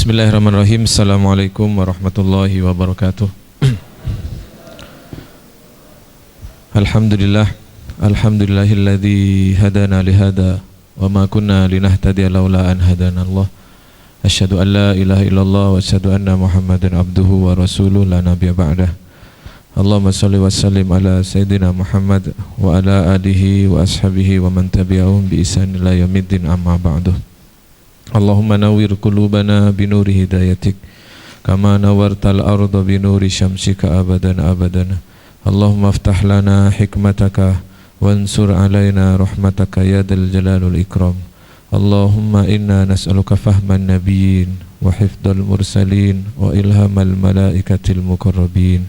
Bismillahirrahmanirrahim. Assalamualaikum warahmatullahi wabarakatuh. Alhamdulillah. Alhamdulillahilladzi hadana lihada wa ma kunna linahtadiya laula an hadana Allah. Asyhadu an la ilaha illallah wa asyhadu anna Muhammadan abduhu wa rasuluh la nabiyya ba'dah. Allahumma shalli wa sallim ala sayyidina Muhammad wa ala alihi wa ashabihi wa man tabi'ahum bi ihsan ila yaumiddin, amma ba'du. Allahumma nawwir qulubana binuri hidayatik kama nawwartal arda binuri syamsika abadan abadan. Allahumma aftah lana hikmataka wansur alaina rahmataka ya dzal jalalul ikram. Allahumma inna nas'aluka fahman nabiyyin wa hifdzal mursalin wa ilhamal malaikatil muqarrabin.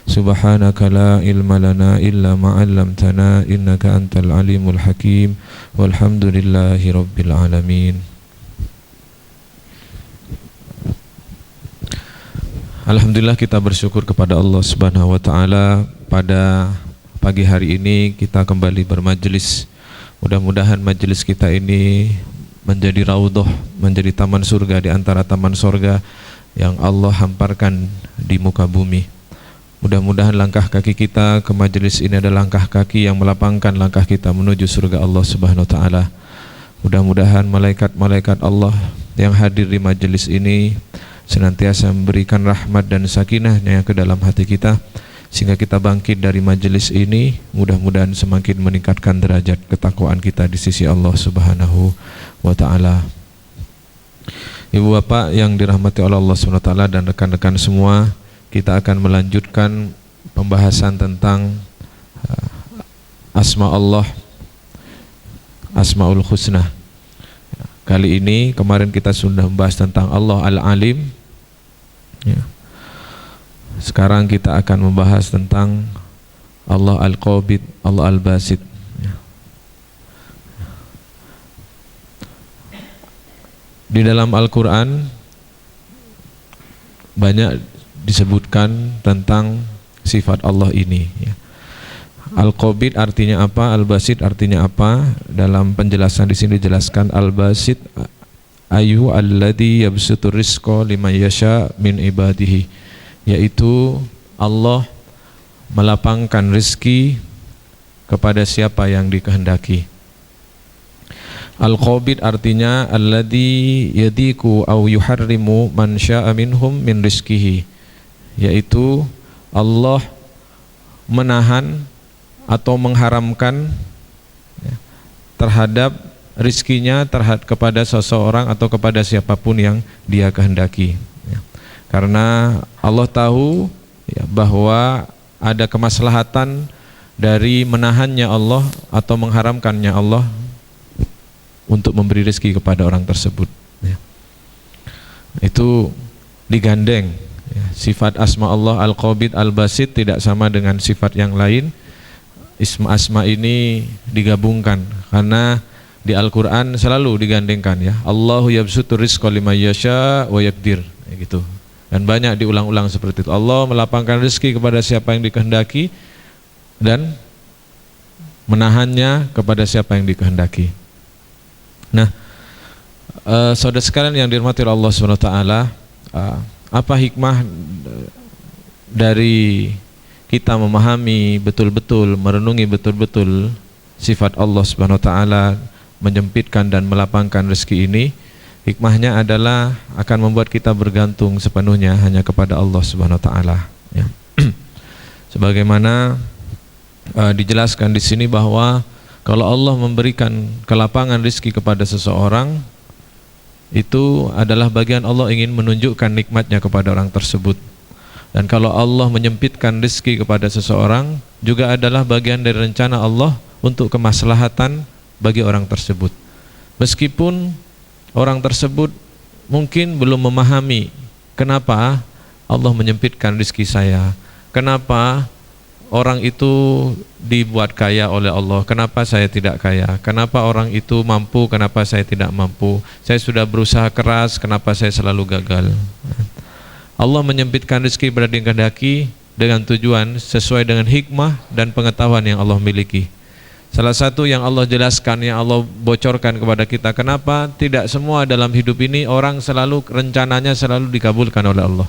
Subhanaka la ilma lana illa ma 'allamtana innaka antal alimul hakim. Walhamdulillahi rabbil alamin. Alhamdulillah, kita bersyukur kepada Allah Subhanahu wa taala. Pada pagi hari ini kita kembali bermajelis. Mudah-mudahan majelis kita ini menjadi raudhah, menjadi taman surga di antara taman surga yang Allah hamparkan di muka bumi. Mudah-mudahan langkah kaki kita ke majelis ini adalah langkah kaki yang melapangkan langkah kita menuju surga Allah Subhanahu wa taala. Mudah-mudahan malaikat-malaikat Allah yang hadir di majelis ini senantiasa memberikan rahmat dan sakinahnya ke dalam hati kita, sehingga kita bangkit dari majelis ini mudah-mudahan semakin meningkatkan derajat ketakwaan kita di sisi Allah Subhanahu wa taala. Ibu bapak yang dirahmati oleh Allah Subhanahu wa taala dan rekan-rekan semua, kita akan melanjutkan pembahasan tentang asma Allah, Asmaul Husna. Kali ini, kemarin kita sudah membahas tentang Allah Al-Alim ya. Sekarang kita akan membahas tentang Allah Al-Qabid, Allah Al-Basit ya. Di dalam Al-Quran banyak disebutkan tentang sifat Allah ini ya. Al-Qabid artinya apa? Al-Basit artinya apa? Dalam penjelasan di sini dijelaskan Al-Basit ayu alladhi yabsutur rizqa liman yasha min ibadihi, yaitu Allah melapangkan rezeki kepada siapa yang dikehendaki. Al-Qabid artinya alladhi yadiku au yuharrimu man sya'a minhum min rizkihi, yaitu Allah menahan atau mengharamkan ya, terhadap rizkinya kepada seseorang atau kepada siapapun yang dia kehendaki ya. Karena Allah tahu ya, bahwa ada kemaslahatan dari menahannya Allah atau mengharamkannya Allah untuk memberi rezeki kepada orang tersebut ya. Itu digandeng ya. Sifat asma Allah Al-Qabid Al-Basit tidak sama dengan sifat yang lain. Asma ini digabungkan karena di Al-Quran selalu digandengkan ya. Allahu yabsutur rizqa liman yasha wa yaqdir ya, gitu. Dan banyak diulang-ulang seperti itu. Allah melapangkan rezeki kepada siapa yang dikehendaki dan menahannya kepada siapa yang dikehendaki. Nah, saudara sekalian yang dirahmati Allah Subhanahu wa taala, apa hikmah dari kita memahami betul-betul, merenungi betul-betul sifat Allah Subhanahu wa taala menyempitkan dan melapangkan rezeki ini? Hikmahnya adalah akan membuat kita bergantung sepenuhnya hanya kepada Allah Subhanahu wa taala ya. Sebagaimana dijelaskan di sini bahwa kalau Allah memberikan kelapangan rezeki kepada seseorang, itu adalah bagian Allah ingin menunjukkan nikmatnya kepada orang tersebut. Dan kalau Allah menyempitkan rezeki kepada seseorang, juga adalah bagian dari rencana Allah untuk kemaslahatan bagi orang tersebut. Meskipun orang tersebut mungkin belum memahami kenapa Allah menyempitkan rezeki saya, kenapa orang itu dibuat kaya oleh Allah, kenapa saya tidak kaya, kenapa orang itu mampu, kenapa saya tidak mampu, saya sudah berusaha keras, kenapa saya selalu gagal. Allah menyempitkan rezeki pada dikehendaki dengan tujuan sesuai dengan hikmah dan pengetahuan yang Allah miliki. Salah satu yang Allah jelaskan, yang Allah bocorkan kepada kita, kenapa tidak semua dalam hidup ini orang selalu rencananya selalu dikabulkan oleh Allah.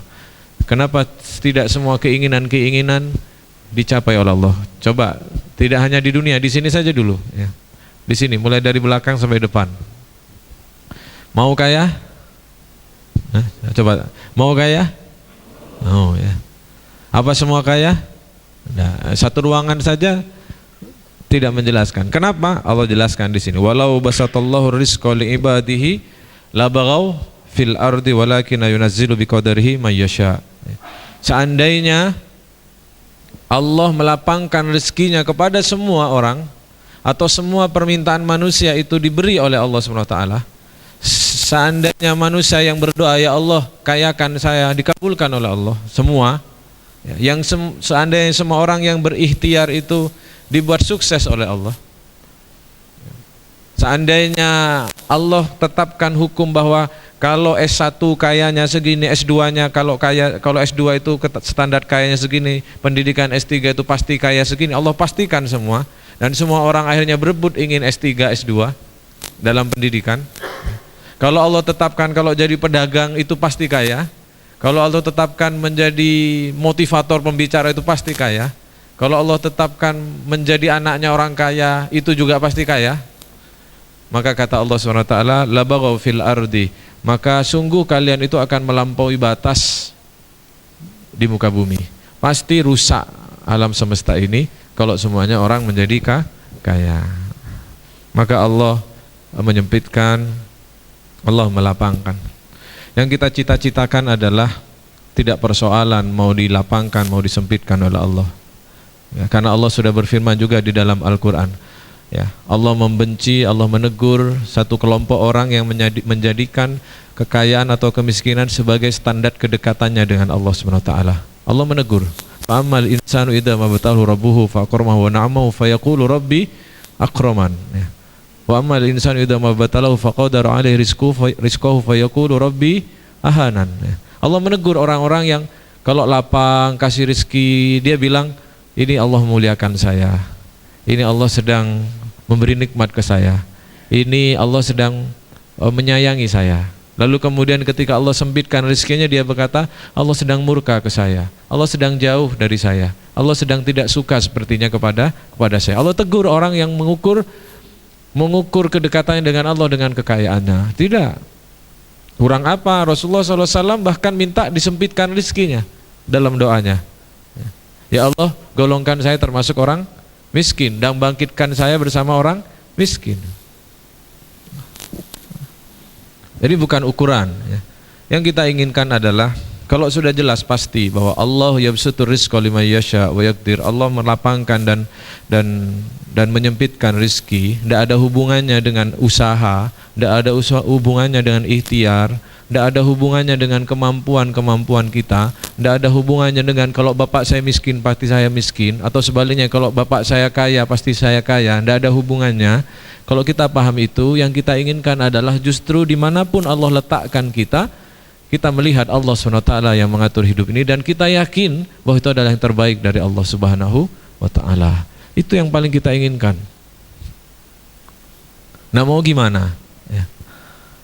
Kenapa tidak semua keinginan-keinginan dicapai oleh Allah. Coba, tidak hanya di dunia, di sini saja dulu ya. Di sini mulai dari belakang sampai depan. Mau kaya? Nah, coba, mau kaya? Oh ya. Apa semua kaya? Nah, satu ruangan saja tidak menjelaskan. Kenapa? Allah jelaskan di sini. Walau basatallahu rizqa li ibadihi la baghaw fil ardi walakin yunazzilu biqadarihi may yasha. Seandainya Allah melapangkan rezekinya kepada semua orang atau semua permintaan manusia itu diberi oleh Allah SWT, seandainya manusia yang berdoa, ya Allah kayakan saya, dikabulkan oleh Allah semua. Seandainya semua orang yang berikhtiar itu dibuat sukses oleh Allah. Seandainya Allah tetapkan hukum bahwa kalau S1 kayanya segini, S2-nya kalau S2 itu standar kayanya segini, pendidikan S3 itu pasti kaya segini, Allah pastikan semua, dan semua orang akhirnya berebut ingin S3, S2 dalam pendidikan. Kalau Allah tetapkan kalau jadi pedagang itu pasti kaya, kalau Allah tetapkan menjadi motivator pembicara itu pasti kaya, kalau Allah tetapkan menjadi anaknya orang kaya itu juga pasti kaya, maka kata Allah SWT, la baghaw fil ardi, maka sungguh kalian itu akan melampaui batas di muka bumi. Pasti rusak alam semesta ini kalau semuanya orang menjadi kaya. Maka Allah menyempitkan, Allah melapangkan. Yang kita cita-citakan adalah tidak persoalan mau dilapangkan, mau disempitkan oleh Allah. Ya, karena Allah sudah berfirman juga di dalam Al-Quran, ya, Allah membenci, Allah menegur satu kelompok orang yang menjadikan kekayaan atau kemiskinan sebagai standar kedekatannya dengan Allah SWT. Allah menegur, fa'amal insanu idza mabtalahu rabbuhu fa'akramahu wa na'amahu fayaqulu rabbi akraman, ya. Wa amal insanu idza mabtalahu faqadara alaihi rizqahu fayaqulu rabbi ahanan, ya. Allah menegur orang-orang yang kalau lapang kasih rezeki dia bilang, ini Allah muliakan saya, ini Allah sedang memberi nikmat ke saya, ini Allah sedang menyayangi saya. Lalu kemudian ketika Allah sempitkan rezekinya, dia berkata, Allah sedang murka ke saya, Allah sedang jauh dari saya, Allah sedang tidak suka sepertinya kepada saya. Allah tegur orang yang mengukur kedekatannya dengan Allah dengan kekayaannya. Tidak. Kurang apa? Rasulullah SAW bahkan minta disempitkan rezekinya dalam doanya. Ya Allah, golongkan saya termasuk orang miskin dan bangkitkan saya bersama orang miskin. Jadi bukan ukuran, ya. Yang kita inginkan adalah kalau sudah jelas pasti bahwa Allah yabsutur rizqa liman yasha wa yaqdir, Allah melapangkan dan menyempitkan rizki, tidak ada hubungannya dengan usaha, tidak ada hubungannya dengan ikhtiar, tidak ada hubungannya dengan kemampuan kita, tidak ada hubungannya dengan kalau bapak saya miskin pasti saya miskin, atau sebaliknya kalau bapak saya kaya pasti saya kaya, tidak ada hubungannya. Kalau kita paham itu, yang kita inginkan adalah justru dimanapun Allah letakkan kita melihat Allah SWT yang mengatur hidup ini, dan kita yakin bahwa itu adalah yang terbaik dari Allah Subhanahu wa Ta'ala. Itu yang paling kita inginkan. Nah, mau gimana? Ya.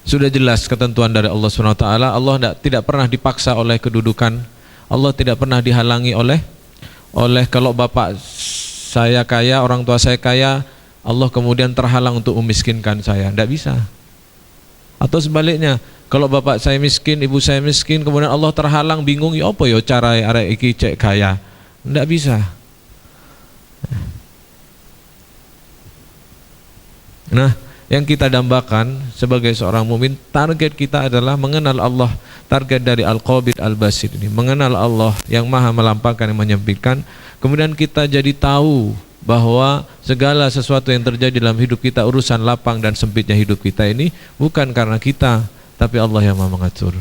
Sudah jelas ketentuan dari Allah SWT. Allah tidak pernah dipaksa oleh kedudukan. Allah tidak pernah dihalangi oleh kalau bapak saya kaya, orang tua saya kaya, Allah kemudian terhalang untuk memiskinkan saya. Tidak bisa. Atau sebaliknya, kalau bapak saya miskin, ibu saya miskin, kemudian Allah terhalang, bingung, ya apa ya cara arek iki cek kaya. Tidak bisa. Nah, yang kita dambakan sebagai seorang mukmin, target kita adalah mengenal Allah. Target dari Al-Qabid Al-Basit ini, mengenal Allah yang maha melampangkan, yang menyempitkan. Kemudian kita jadi tahu bahwa segala sesuatu yang terjadi dalam hidup kita, urusan lapang dan sempitnya hidup kita ini bukan karena kita, tapi Allah yang maha mengatur.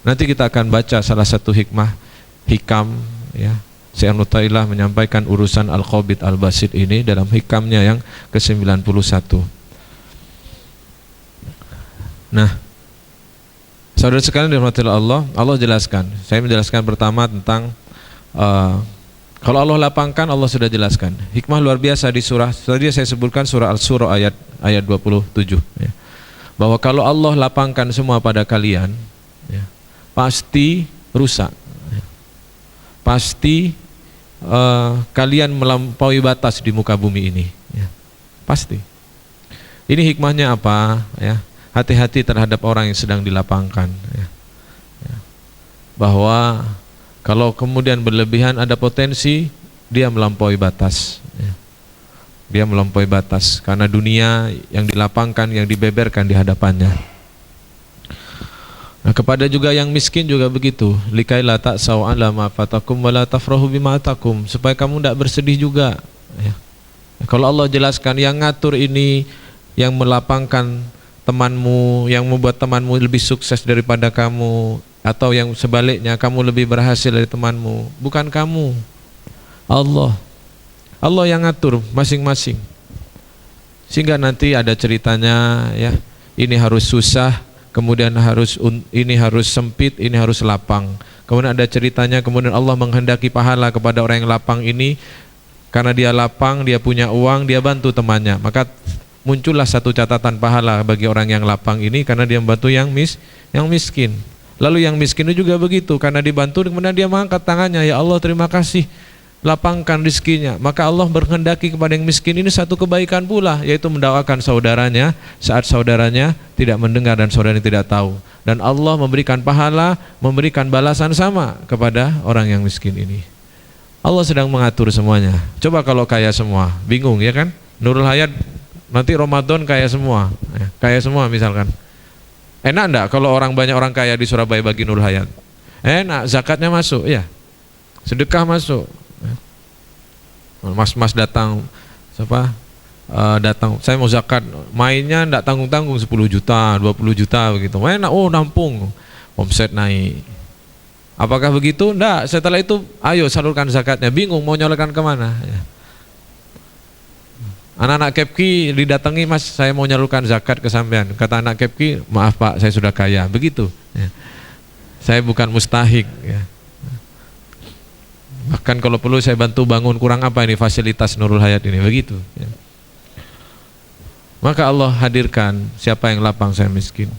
Nanti kita akan baca salah satu hikam, ya. Syekh Nutailah menyampaikan urusan Al-Qabid Al-Basit ini dalam hikamnya yang ke-91. Nah, saudara sekalian dirahmati Allah, Allah jelaskan. Saya menjelaskan pertama tentang Kalau Allah lapangkan, Allah sudah jelaskan. Hikmah luar biasa di surah tadi saya sebutkan, surah Al-Surah ayat 27 ya. Bahwa kalau Allah lapangkan semua pada kalian ya, pasti rusak ya. Pasti kalian melampaui batas di muka bumi ini ya. Pasti. Ini hikmahnya apa ya? Hati-hati terhadap orang yang sedang dilapangkan ya. Ya. Bahwa kalau kemudian berlebihan ada potensi dia melampaui batas ya. Dia melampaui batas karena dunia yang dilapangkan, yang dibeberkan di hadapannya. Nah, kepada juga yang miskin juga begitu. Likaila ta'sau 'ala ma fatakum wa la tafrahu bima atakum, supaya kamu tidak bersedih juga ya. Kalau Allah jelaskan yang ngatur ini, yang melapangkan temanmu, yang membuat temanmu lebih sukses daripada kamu, atau yang sebaliknya kamu lebih berhasil dari temanmu, bukan kamu, Allah. Allah yang ngatur masing-masing. Sehingga nanti ada ceritanya ya, ini harus susah, kemudian ini harus sempit, ini harus lapang. Kemudian ada ceritanya, kemudian Allah menghendaki pahala kepada orang yang lapang ini, karena dia lapang, dia punya uang, dia bantu temannya. Maka muncullah satu catatan pahala bagi orang yang lapang ini karena dia membantu yang miskin. Lalu yang miskin itu juga begitu, karena dibantu kemudian dia mengangkat tangannya, ya Allah terima kasih, lapangkan rizkinya. Maka Allah berkehendaki kepada yang miskin ini satu kebaikan pula, yaitu mendoakan saudaranya saat saudaranya tidak mendengar dan saudaranya tidak tahu. Dan Allah memberikan pahala, memberikan balasan sama kepada orang yang miskin ini. Allah sedang mengatur semuanya. Coba kalau kaya semua, bingung ya kan? Nurul Hayat nanti Ramadan kaya semua ya, kaya semua misalkan. Enak enggak kalau banyak orang kaya di Surabaya bagi Nurul Hayat? Enak, zakatnya masuk ya, sedekah masuk. Mas datang datang, saya mau zakat, mainnya enggak tanggung-tanggung 10 juta, 20 juta begitu. Enak, oh nampung, omset naik. Apakah begitu? Enggak, setelah itu ayo salurkan zakatnya, bingung mau nyalurkan kemana ya. Anak-anak Kepki didatangi, Mas saya mau nyalurkan zakat ke sampean. Kata anak Kepki, maaf Pak saya sudah kaya, begitu ya. Saya bukan mustahik ya. Bahkan kalau perlu saya bantu bangun, kurang apa ini fasilitas Nurul Hayat ini, begitu ya. Maka Allah hadirkan siapa yang lapang, saya miskin.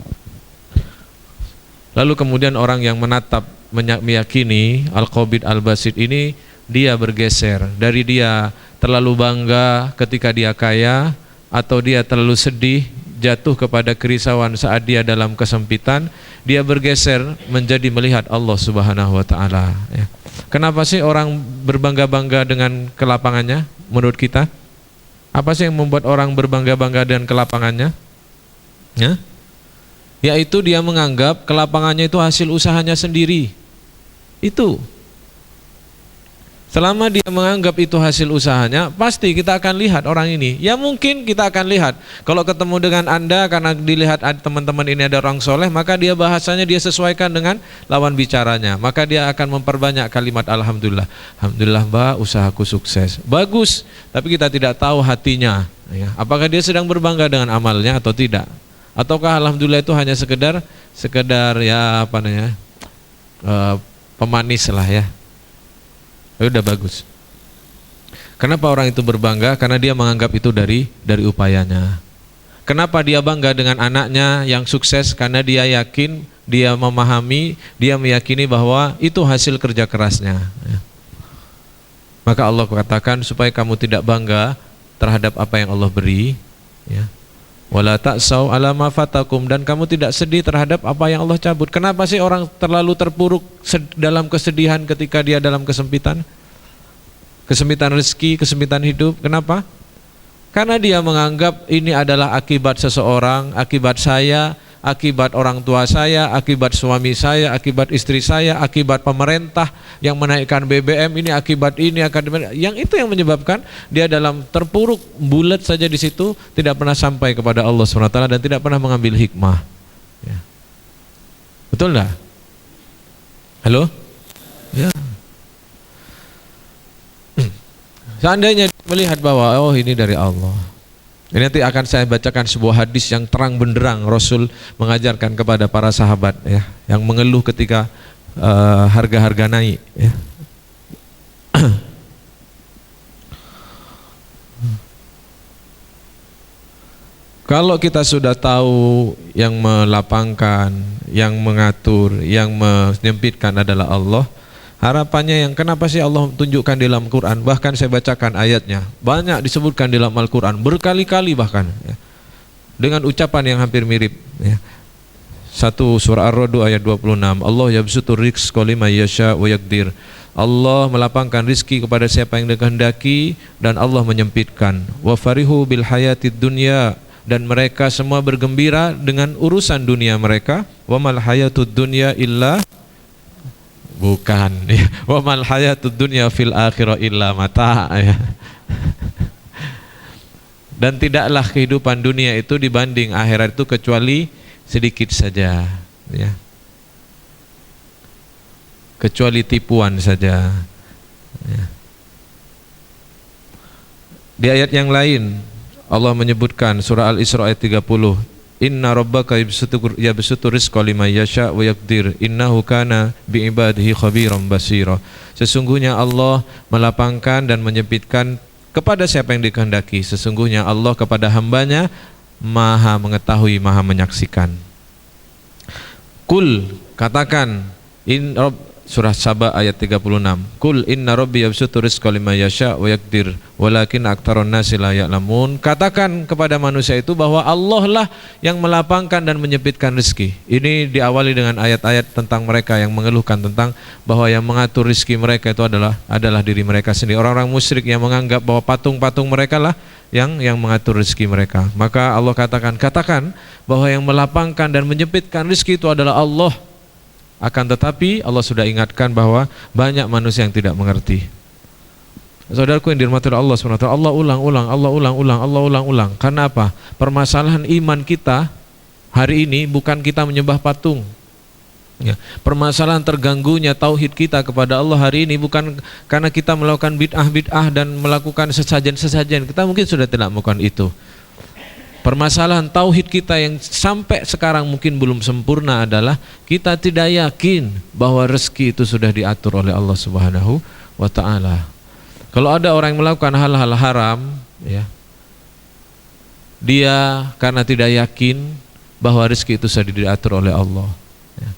Lalu kemudian orang yang menatap, meyakini Al-Qabid Al-Basit ini, dia bergeser dari dia terlalu bangga ketika dia kaya, atau dia terlalu sedih, jatuh kepada kerisauan saat dia dalam kesempitan, dia bergeser menjadi melihat Allah Subhanahu wa taala ya. Kenapa sih orang berbangga-bangga dengan kelapangannya menurut kita? Apa sih yang membuat orang berbangga-bangga dengan kelapangannya? Ya? Yaitu dia menganggap kelapangannya itu hasil usahanya sendiri. Itu. Selama dia menganggap itu hasil usahanya, pasti kita akan lihat orang ini. Ya mungkin kita akan lihat. Kalau ketemu dengan Anda karena dilihat teman-teman ini ada orang soleh, maka dia bahasanya dia sesuaikan dengan lawan bicaranya. Maka dia akan memperbanyak kalimat Alhamdulillah. Alhamdulillah Mbak, usahaku sukses. Bagus, tapi kita tidak tahu hatinya ya. Apakah dia sedang berbangga dengan amalnya atau tidak? Ataukah Alhamdulillah itu hanya sekedar ya apa namanya, pemanis lah ya. Udah bagus. Kenapa orang itu berbangga? Karena dia menganggap itu dari upayanya. Kenapa dia bangga dengan anaknya yang sukses? Karena dia yakin, dia memahami, dia meyakini bahwa itu hasil kerja kerasnya ya. Maka Allah katakan supaya kamu tidak bangga terhadap apa yang Allah beri ya. Wala ta'sau 'ala ma fatakum, dan kamu tidak sedih terhadap apa yang Allah cabut. Kenapa sih orang terlalu terpuruk dalam kesedihan ketika dia dalam kesempitan? Kesempitan rezeki, kesempitan hidup. Kenapa? Karena dia menganggap ini adalah akibat seseorang, akibat saya, akibat orang tua saya, akibat suami saya, akibat istri saya, akibat pemerintah yang menaikkan BBM, ini akibat ini, yang itu yang menyebabkan dia dalam terpuruk bulat saja di situ, tidak pernah sampai kepada Allah SWT dan tidak pernah mengambil hikmah ya. Betul enggak? Halo? Ya. Seandainya melihat bahwa oh ini dari Allah. Ini nanti akan saya bacakan sebuah hadis yang terang benderang Rasul mengajarkan kepada para sahabat ya, yang mengeluh ketika harga-harga naik ya. Kalau kita sudah tahu yang melapangkan, yang mengatur, yang menyempitkan adalah Allah, harapannya yang kenapa sih Allah tunjukkan di dalam Quran? Bahkan saya bacakan ayatnya, banyak disebutkan di dalam Al-Quran, berkali-kali bahkan ya, dengan ucapan yang hampir mirip ya. Satu surah Ar-Ra'd ayat 26, Allah yabsutur rizqa liman yasha wa yaqdir. Allah melapangkan rizki kepada siapa yang dikehendaki dan Allah menyempitkan. Wa farihu bil hayatid dunya, dan mereka semua bergembira dengan urusan dunia mereka. Wa mal hayatud dunya illa, bukan ya. Wa mal hayatud dunya fil akhirah illa mata ya. Dan tidaklah kehidupan dunia itu dibanding akhirat itu kecuali sedikit saja ya. Kecuali tipuan saja ya. Di ayat yang lain Allah menyebutkan surah Al-Isra ayat 30, Inna rabbaka yabsutu rizqa liman yasha wa yaqdir innahu kana bi'ibadihi khabiran basira. Sesungguhnya Allah melapangkan dan menyempitkan kepada siapa yang dikehendaki. Sesungguhnya Allah kepada hambanya Maha mengetahui, Maha menyaksikan. Kul, katakan, surah Saba ayat 36. Kul inna rabbi yabsutu rizqa liman yasha wa yaqdir walakin aktsarun nasi la ya'lamun. Katakan kepada manusia itu bahwa Allah lah yang melapangkan dan menyempitkan rezeki. Ini diawali dengan ayat-ayat tentang mereka yang mengeluhkan tentang bahwa yang mengatur rezeki mereka itu adalah diri mereka sendiri. Orang-orang musyrik yang menganggap bahwa patung-patung mereka lah yang mengatur rezeki mereka. Maka Allah katakan bahwa yang melapangkan dan menyempitkan rezeki itu adalah Allah. Akan tetapi Allah sudah ingatkan bahwa banyak manusia yang tidak mengerti. Saudaraku yang dirahmati Allah SWT, Allah ulang. Karena apa? Permasalahan iman kita hari ini bukan kita menyembah patung ya. Permasalahan terganggunya tauhid kita kepada Allah hari ini bukan karena kita melakukan bid'ah dan melakukan sesajen. Kita mungkin sudah tidak melakukan itu. Permasalahan tauhid kita yang sampai sekarang mungkin belum sempurna adalah kita tidak yakin bahwa rezeki itu sudah diatur oleh Allah Subhanahu wa taala. Kalau ada orang yang melakukan hal-hal haram ya, dia karena tidak yakin bahwa rezeki itu sudah diatur oleh Allah ya.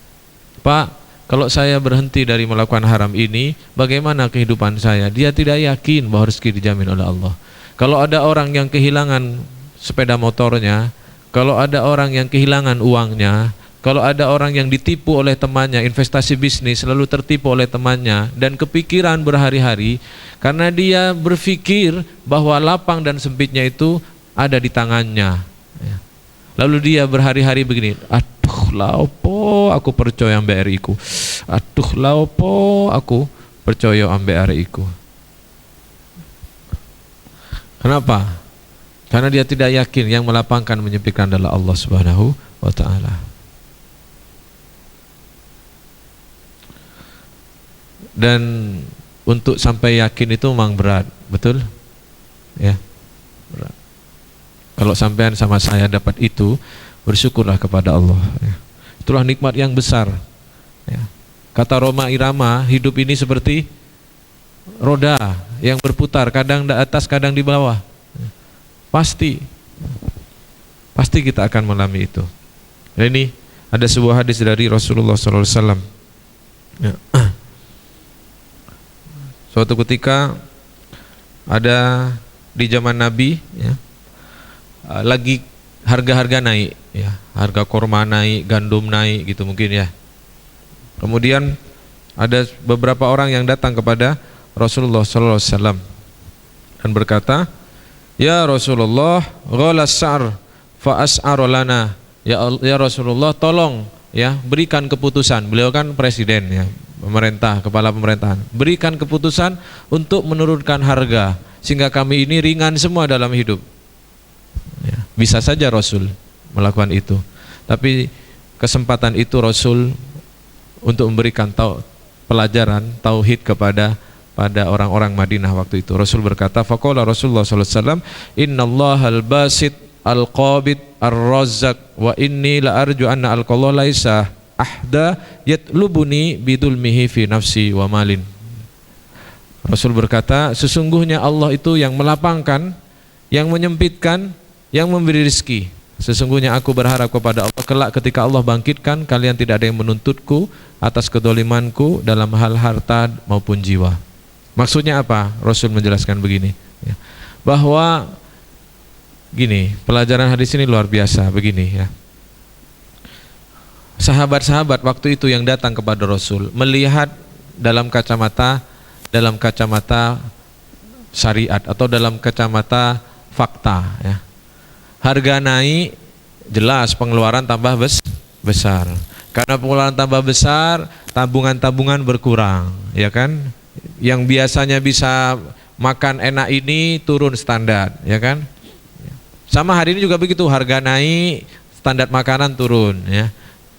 Pak, kalau saya berhenti dari melakukan haram ini, bagaimana kehidupan saya? Dia tidak yakin bahwa rezeki dijamin oleh Allah. Kalau ada orang yang kehilangan sepeda motornya, kalau ada orang yang kehilangan uangnya, kalau ada orang yang ditipu oleh temannya, investasi bisnis lalu tertipu oleh temannya dan kepikiran berhari-hari karena dia berpikir bahwa lapang dan sempitnya itu ada di tangannya ya. Lalu dia berhari-hari begini, aduh laopo aku percaya ambek RI-ku, aduh laopo aku percaya ambek RI-ku. Kenapa? Karena dia tidak yakin yang melapangkan menyempitkan adalah Allah Subhanahu wa taala. Dan untuk sampai yakin itu memang berat, betul? Ya. Berat. Kalau sampean sama saya dapat itu, bersyukurlah kepada Allah ya. Itulah nikmat yang besar ya. Kata Roma Irama, hidup ini seperti roda yang berputar, kadang di atas, kadang di bawah. Pasti kita akan mengalami itu. Dan ini ada sebuah hadis dari Rasulullah SAW ya. Suatu ketika ada di zaman Nabi ya, lagi harga-harga naik ya, harga korma naik, gandum naik gitu mungkin ya. Kemudian ada beberapa orang yang datang kepada Rasulullah SAW dan berkata, Ya Rasulullah, ghalas sa'ar fa as'ar lana. Ya Rasulullah, tolong ya berikan keputusan. Beliau kan presiden ya, pemerintah, kepala pemerintahan. Berikan keputusan untuk menurunkan harga sehingga kami ini ringan semua dalam hidup. Ya, bisa saja Rasul melakukan itu. Tapi kesempatan itu Rasul untuk memberikan pelajaran tauhid kepada orang-orang Madinah waktu itu. Rasul berkata, faqala Rasulullah sallallahu alaihi wasallam, innallahal basit al-qabid ar-razzaq wa inni la arju anna al-qallah laisa ahda yatlubuni bidulmihi fi nafsi wa malin. Rasul berkata, sesungguhnya Allah itu yang melapangkan, yang menyempitkan, yang memberi rezeki. Sesungguhnya aku berharap kepada Allah kelak ketika Allah bangkitkan, kalian tidak ada yang menuntutku atas kedolimanku dalam hal harta maupun jiwa. Maksudnya apa? Rasul menjelaskan begini, ya, bahwa gini, pelajaran hadis ini luar biasa begini ya. Sahabat-sahabat waktu itu yang datang kepada Rasul melihat dalam kacamata syariat atau dalam kacamata fakta ya. Harga naik, jelas pengeluaran tambah besar. Karena pengeluaran tambah besar, tabungan-tabungan berkurang, ya kan? Yang biasanya bisa makan enak ini turun standar, ya kan? Sama hari ini juga begitu, harga naik, standar makanan turun, ya.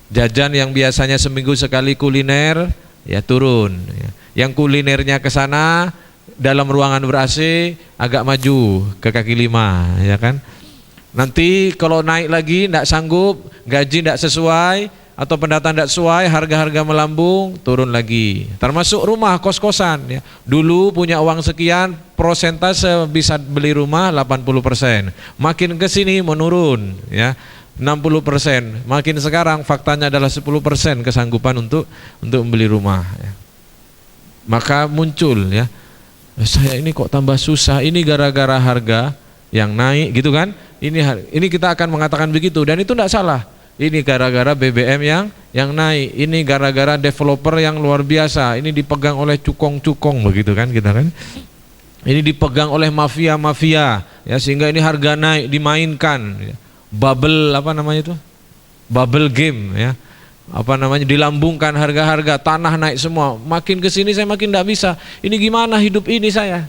Jajan yang biasanya seminggu sekali kuliner, ya turun. Ya. Yang kulinernya ke sana dalam ruangan ber-AC agak maju ke kaki lima, ya kan? Nanti kalau naik lagi tidak sanggup, gaji tidak sesuai atau pendataan tidak sesuai, harga-harga melambung, turun lagi. Termasuk rumah, kos-kosan ya. Dulu punya uang sekian, persentase bisa beli rumah 80%. Makin ke sini menurun ya, 60%. Makin sekarang faktanya adalah 10% kesanggupan untuk membeli rumah ya. Maka muncul ya, saya ini kok tambah susah, ini gara-gara harga yang naik gitu kan. Ini kita akan mengatakan begitu, dan itu tidak salah. Ini gara-gara BBM yang naik, ini gara-gara developer yang luar biasa, ini dipegang oleh cukong-cukong begitu kan kita kan. Ini dipegang oleh mafia-mafia ya, sehingga ini harga naik, dimainkan ya. Bubble apa namanya itu? Bubble game ya. Apa namanya, dilambungkan harga-harga, tanah naik semua. Makin kesini saya makin tidak bisa. Ini gimana hidup ini saya?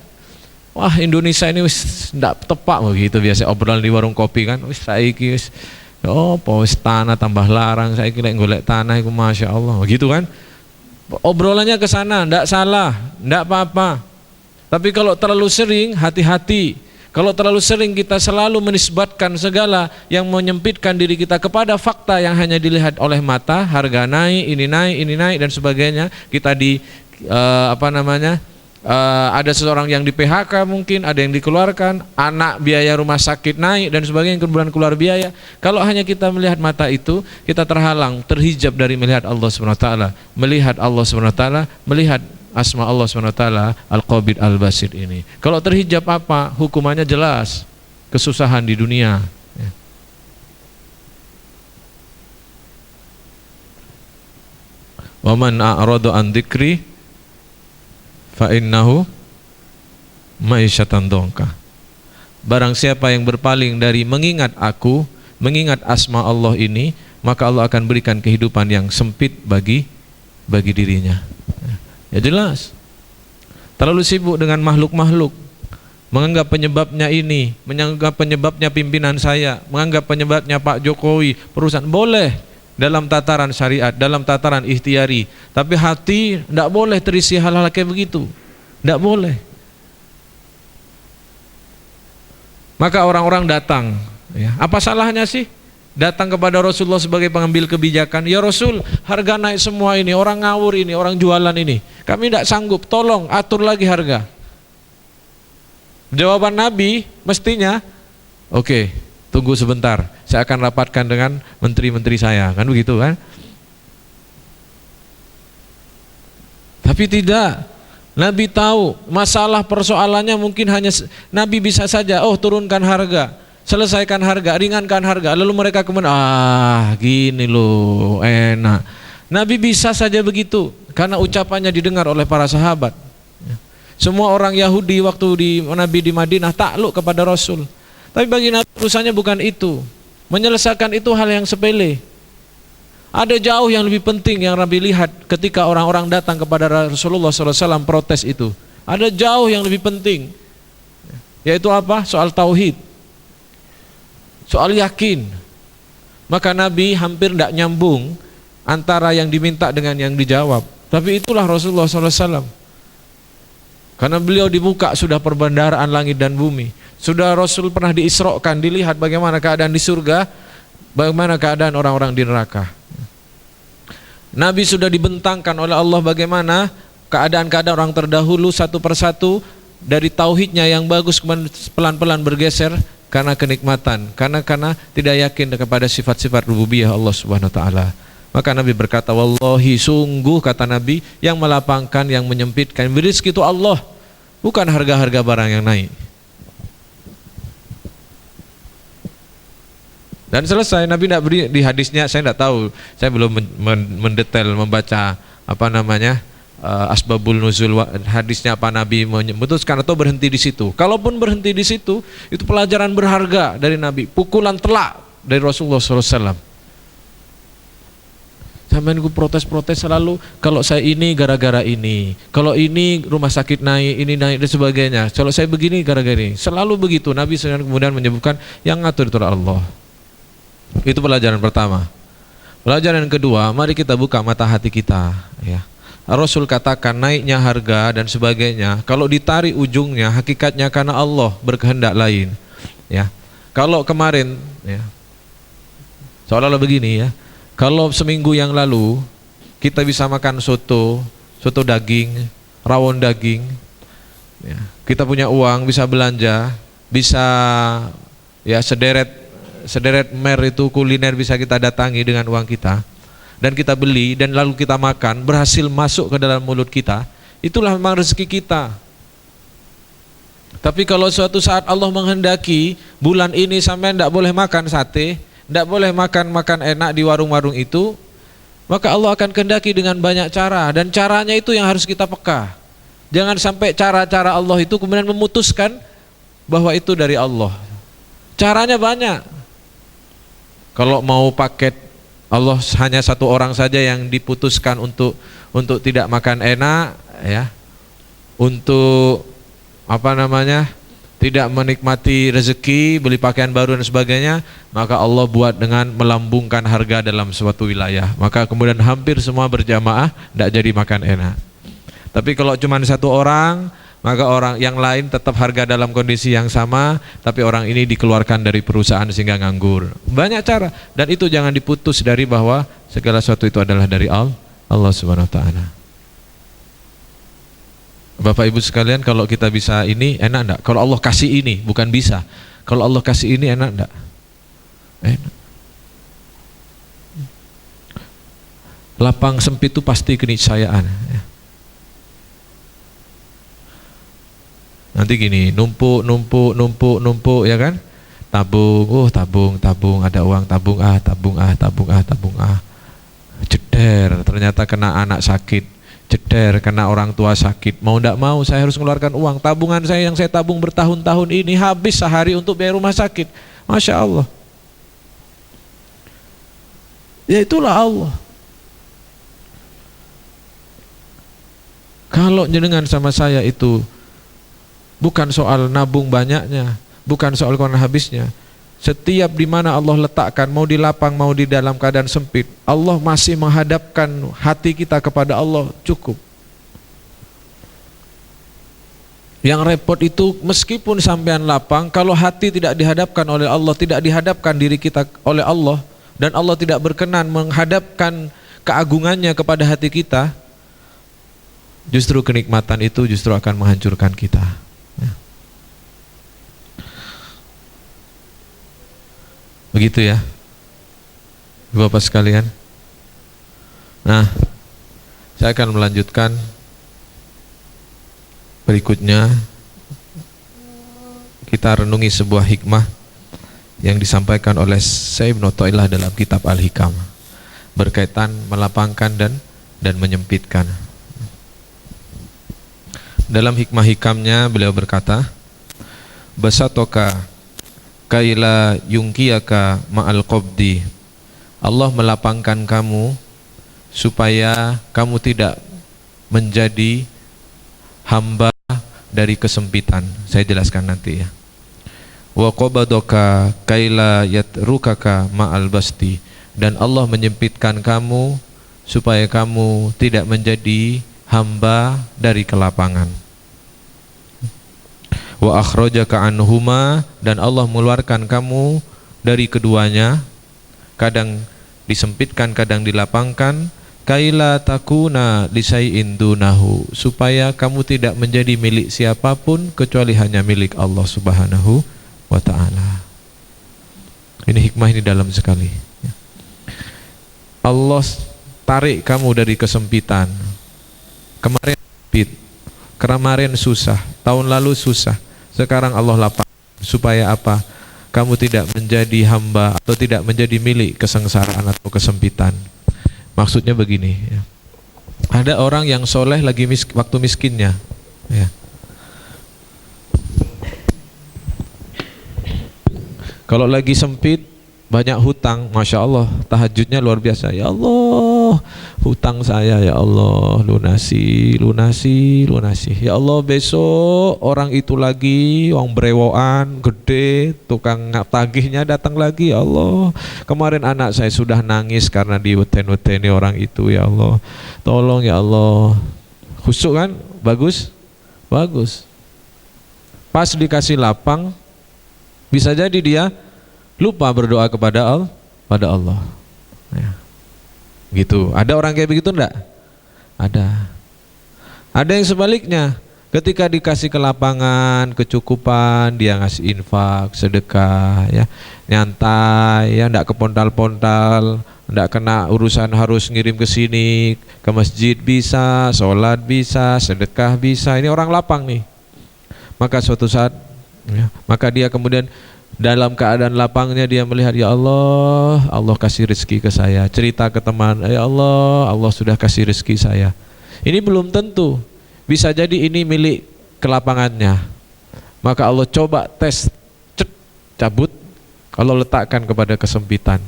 Wah, Indonesia ini wis ndak tepak begitu biasa obrolan di warung kopi kan. Wis saiki wis wis tanah tambah larang, saiki lek golek tanah iku Masya Allah gitu kan. Obrolannya ke sana, ndak salah, ndak apa-apa. Tapi kalau terlalu sering, hati-hati. Kalau terlalu sering kita selalu menisbatkan segala yang menyempitkan diri kita kepada fakta yang hanya dilihat oleh mata, harga naik, ini naik dan sebagainya. Kita ada seseorang yang di PHK mungkin, ada yang dikeluarkan, anak biaya rumah sakit naik dan sebagainya, keluar biaya. Kalau hanya kita melihat mata itu, kita terhalang, terhijab dari melihat Allah SWT, melihat Allah SWT, melihat asma Allah SWT, Al-Qabid Al-Basir ini. Kalau terhijab apa? Hukumannya jelas, kesusahan di dunia. Wa man a'rada an dzikri fa innahu ma'isyatan dongka. Barang siapa yang berpaling dari mengingat aku, mengingat asma Allah ini, maka Allah akan berikan kehidupan yang sempit bagi dirinya. Ya jelas. Terlalu sibuk dengan makhluk-makhluk, menganggap penyebabnya ini, menganggap penyebabnya pimpinan saya, menganggap penyebabnya Pak Jokowi, perusahaan. Boleh dalam tataran syariat, dalam tataran ikhtiari, tapi hati tidak boleh terisi hal-hal kayak begitu, tidak boleh. Maka orang-orang datang ya. Apa salahnya sih datang kepada Rasulullah sebagai pengambil kebijakan? Ya Rasul, harga naik semua ini, orang ngawur ini, orang jualan ini, kami tidak sanggup, tolong atur lagi harga. Jawaban Nabi mestinya, oke, tunggu sebentar, saya akan rapatkan dengan menteri-menteri saya, kan begitu kan? Tapi tidak. Nabi tahu masalah persoalannya mungkin hanya Nabi bisa saja, turunkan harga, selesaikan harga, ringankan harga, lalu mereka kemudian gini loh enak. Nabi bisa saja begitu karena ucapannya didengar oleh para sahabat. Semua orang Yahudi waktu Nabi di Madinah takluk kepada Rasul. Tapi bagi Nabi urusannya bukan itu. Menyelesaikan itu hal yang sepele. Ada jauh yang lebih penting yang Nabi lihat ketika orang-orang datang kepada Rasulullah SAW protes itu. Ada jauh yang lebih penting. Yaitu apa? Soal tauhid, soal yakin. Maka Nabi hampir tidak nyambung antara yang diminta dengan yang dijawab. Tapi itulah Rasulullah SAW. Karena beliau dibuka sudah perbendaharaan langit dan bumi. Sudah Rasul pernah diisrokan, dilihat bagaimana keadaan di surga, bagaimana keadaan orang-orang di neraka. Nabi sudah dibentangkan oleh Allah bagaimana keadaan-keadaan orang terdahulu satu persatu dari tauhidnya yang bagus kemudian pelan-pelan bergeser karena kenikmatan, karena tidak yakin kepada sifat-sifat rububiyah Allah Subhanahu wa taala. Maka Nabi berkata, wallahi, sungguh kata Nabi, yang melapangkan, yang menyempitkan rezeki itu Allah, bukan harga-harga barang yang naik. Dan selesai. Nabi tidak beri di hadisnya, saya tidak tahu, saya belum mendetail membaca asbabul nuzul hadisnya apa Nabi memutuskan atau berhenti di situ. Kalaupun berhenti di situ, itu pelajaran berharga dari Nabi, pukulan telak dari Rasulullah SAW. Sampai aku protes-protes selalu, kalau saya ini gara-gara ini, kalau ini rumah sakit naik, ini naik dan sebagainya, kalau saya begini gara-gara ini, selalu begitu. Nabi kemudian menyebutkan yang ngatur itu Allah. Itu pelajaran pertama. Pelajaran kedua, mari kita buka mata hati kita, ya. Rasul katakan naiknya harga dan sebagainya, kalau ditarik ujungnya hakikatnya karena Allah berkehendak lain, ya. Kalau kemarin, ya, seolah-olah begini, ya, kalau seminggu yang lalu kita bisa makan soto daging, rawon daging, ya, kita punya uang, bisa belanja, bisa ya sederet mer itu kuliner bisa kita datangi dengan uang kita, dan kita beli dan lalu kita makan, berhasil masuk ke dalam mulut kita, itulah memang rezeki kita. Tapi kalau suatu saat Allah menghendaki bulan ini sampai tidak boleh makan sate, tidak boleh makan enak di warung-warung itu, maka Allah akan kehendaki dengan banyak cara, dan caranya itu yang harus kita peka. Jangan sampai cara-cara Allah itu kemudian memutuskan bahwa itu dari Allah. Caranya banyak. Kalau mau paket, Allah hanya satu orang saja yang diputuskan untuk tidak makan enak, ya, untuk tidak menikmati rezeki, beli pakaian baru dan sebagainya, maka Allah buat dengan melambungkan harga dalam suatu wilayah. Maka kemudian hampir semua berjamaah tidak jadi makan enak. Tapi kalau cuma satu orang, maka orang yang lain tetap harga dalam kondisi yang sama, tapi orang ini dikeluarkan dari perusahaan sehingga nganggur. Banyak cara, dan itu jangan diputus dari bahwa segala sesuatu itu adalah dari Allah Subhanahu wa taala. Bapak Ibu sekalian, kalau kita bisa ini enak enggak? Kalau Allah kasih ini, bukan bisa. Kalau Allah kasih ini enak enggak? Enak. Lapang sempit itu pasti keniscayaan, ya. Nanti gini, numpuk ya kan? Tabung, ada uang, tabung, jeder, ternyata kena anak sakit, jeder, kena orang tua sakit, mau tidak mau saya harus mengeluarkan uang. Tabungan saya yang saya tabung bertahun-tahun ini habis sehari untuk biaya rumah sakit. Masya Allah. Ya itulah Allah. Kalau jenengan sama saya itu bukan soal nabung banyaknya, bukan soal konon habisnya. Setiap di mana Allah letakkan, mau di lapang, mau di dalam keadaan sempit, Allah masih menghadapkan hati kita kepada Allah, cukup. Yang repot itu meskipun sampean lapang, kalau hati tidak dihadapkan oleh Allah, tidak dihadapkan diri kita oleh Allah, dan Allah tidak berkenan menghadapkan keagungannya kepada hati kita, justru kenikmatan itu justru akan menghancurkan kita. Begitu ya, Bapak sekalian. Nah, saya akan melanjutkan berikutnya. Kita renungi sebuah hikmah yang disampaikan oleh Syekh Ibnu Athaillah dalam kitab Al-Hikam berkaitan melapangkan dan menyempitkan. Dalam hikmah-hikamnya beliau berkata, basatoka kaila yungkiyaka ma'al qabdi. Allah melapangkan kamu supaya kamu tidak menjadi hamba dari kesempitan. Saya jelaskan nanti ya. Wa qabadaka kaila yatrukaka ma'al basti. Dan Allah menyempitkan kamu supaya kamu tidak menjadi hamba dari kelapangan. Wa akhrajaka anhuma, dan Allah mengeluarkan kamu dari keduanya, kadang disempitkan kadang dilapangkan, kaila takuna lisai'in dunahu, supaya kamu tidak menjadi milik siapapun kecuali hanya milik Allah Subhanahu wa ta'ala. Ini hikmah ini dalam sekali. Allah tarik kamu dari kesempitan. Kemarin sempit, kemarin susah, tahun lalu susah, sekarang Allah lapang. Supaya apa? Kamu tidak menjadi hamba atau tidak menjadi milik kesengsaraan atau kesempitan. Maksudnya begini ya. Ada orang yang soleh lagi waktu miskinnya ya. Kalau lagi sempit, banyak hutang, Masya Allah, tahajudnya luar biasa. Ya Allah, hutang saya, ya Allah, lunasi, lunasi, lunasi. Ya Allah, besok orang itu lagi, orang brewoan, gede, tukang tagihnya datang lagi, ya Allah. Kemarin anak saya sudah nangis karena diweten-weteni orang itu, ya Allah. Tolong ya Allah. Khusyuk kan? Bagus? Bagus. Pas dikasih lapang, bisa jadi dia lupa berdoa kepada Allah. Ya. Gitu. Ada orang kayak begitu enggak? Ada. Ada yang sebaliknya. Ketika dikasih kelapangan, kecukupan, dia ngasih infak, sedekah, ya, nyantai, ya, enggak kepontal-pontal, enggak kena urusan harus ngirim ke sini, ke masjid bisa, sholat bisa, sedekah bisa. Ini orang lapang nih. Maka suatu saat, ya, maka dia kemudian dalam keadaan lapangnya dia melihat, ya Allah, Allah kasih rezeki ke saya. Cerita ke teman, ya Allah, Allah sudah kasih rezeki saya. Ini belum tentu. Bisa jadi ini milik kelapangannya. Maka Allah coba tes, cabut, Allah letakkan kepada kesempitan.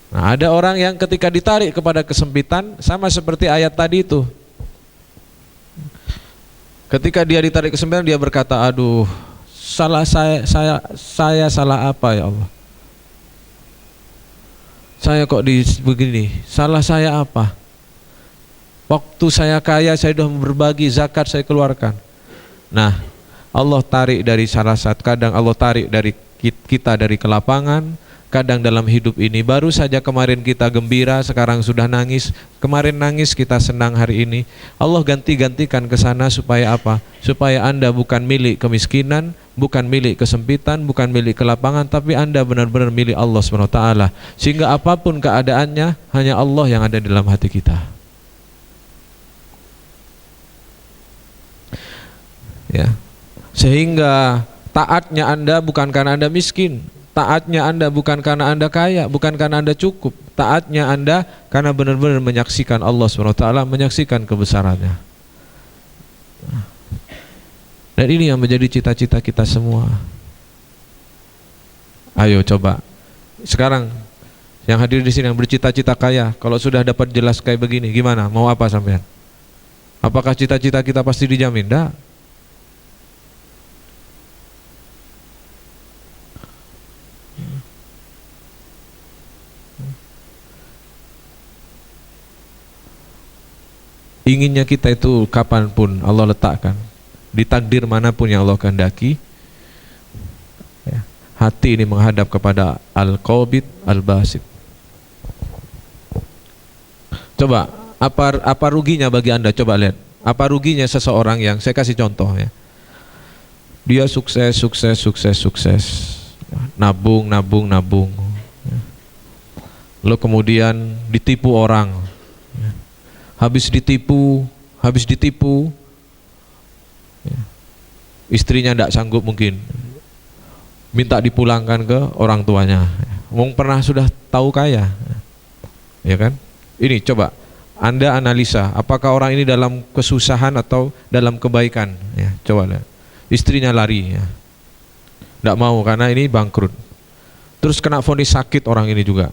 Nah, ada orang yang ketika ditarik kepada kesempitan, sama seperti ayat tadi itu. Ketika dia ditarik kesempitan, dia berkata, aduh, salah saya salah apa ya Allah? Saya kok begini? Salah saya apa? Waktu saya kaya saya sudah berbagi, zakat saya keluarkan. Nah, Allah tarik dari salah satu, kadang Allah tarik dari kita dari kelapangan, kadang dalam hidup ini baru saja kemarin kita gembira, sekarang sudah nangis. Kemarin nangis, kita senang hari ini. Allah ganti-gantikan ke sana supaya apa? Supaya Anda bukan milik kemiskinan, bukan milik kesempitan, bukan milik kelapangan, tapi Anda benar-benar milik Allah SWT. Sehingga apapun keadaannya, hanya Allah yang ada di dalam hati kita. Ya. Sehingga taatnya Anda bukan karena Anda miskin, taatnya Anda bukan karena Anda kaya, bukan karena Anda cukup. Taatnya Anda karena benar-benar menyaksikan Allah SWT, menyaksikan kebesarannya. Dan ini yang menjadi cita-cita kita semua. Ayo coba. Sekarang yang hadir di sini yang bercita-cita kaya, kalau sudah dapat jelas kayak begini, gimana? Mau apa sampean? Apakah cita-cita kita pasti dijamin? Enggak. Inginnya kita itu kapanpun Allah letakkan, di takdir manapun yang Allah kehendaki, ya, hati ini menghadap kepada Al-Qabid Al-Basit. Coba, apa ruginya bagi Anda? Coba lihat, apa ruginya seseorang yang, saya kasih contoh ya, dia sukses, nabung, ya. Lalu kemudian ditipu orang, habis ditipu, ya, istrinya tidak sanggup mungkin, minta dipulangkan ke orang tuanya. Wong pernah sudah tahu kaya, ya kan? Ini coba Anda analisa, apakah orang ini dalam kesusahan atau dalam kebaikan? Ya, coba lihat. Istrinya lari, ya, tidak mau karena ini bangkrut. Terus kena vonis sakit orang ini juga.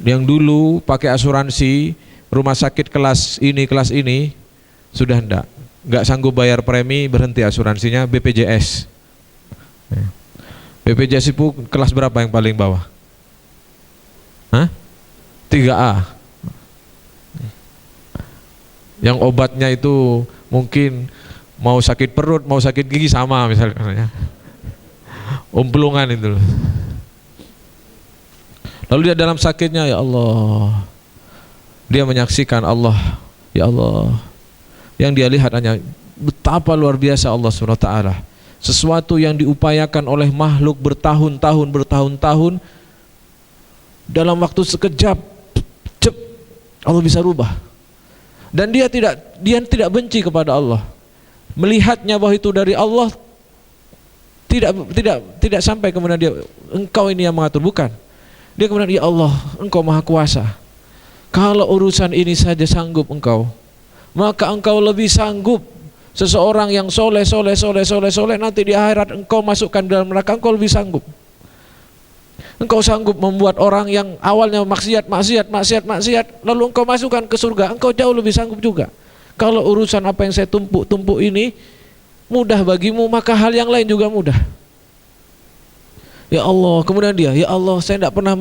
Yang dulu pakai asuransi rumah sakit kelas ini sudah enggak sanggup bayar premi, berhenti asuransinya, BPJS. BPJS itu kelas berapa yang paling bawah? 3A. Yang obatnya itu mungkin mau sakit perut, mau sakit gigi sama misalnya. Umplungan itu. Lalu dia dalam sakitnya, ya Allah, dia menyaksikan Allah, ya Allah, yang dia lihat hanya betapa luar biasa Allah SWT. sesuatu yang diupayakan oleh makhluk bertahun-tahun, dalam waktu sekejap, cep, Allah bisa rubah. Dan dia tidak benci kepada Allah. Melihatnya bahwa itu dari Allah, tidak sampai kemudian dia, engkau ini yang mengatur, bukan. Dia kemudian, ya Allah, engkau maha kuasa. Kalau urusan ini saja sanggup engkau, maka engkau lebih sanggup seseorang yang soleh, nanti di akhirat engkau masukkan dalam neraka, engkau lebih sanggup. Engkau sanggup membuat orang yang awalnya maksiat, lalu engkau masukkan ke surga, engkau jauh lebih sanggup juga. Kalau urusan apa yang saya tumpuk ini mudah bagimu, maka hal yang lain juga mudah. Ya Allah, kemudian dia, ya Allah, saya tidak pernah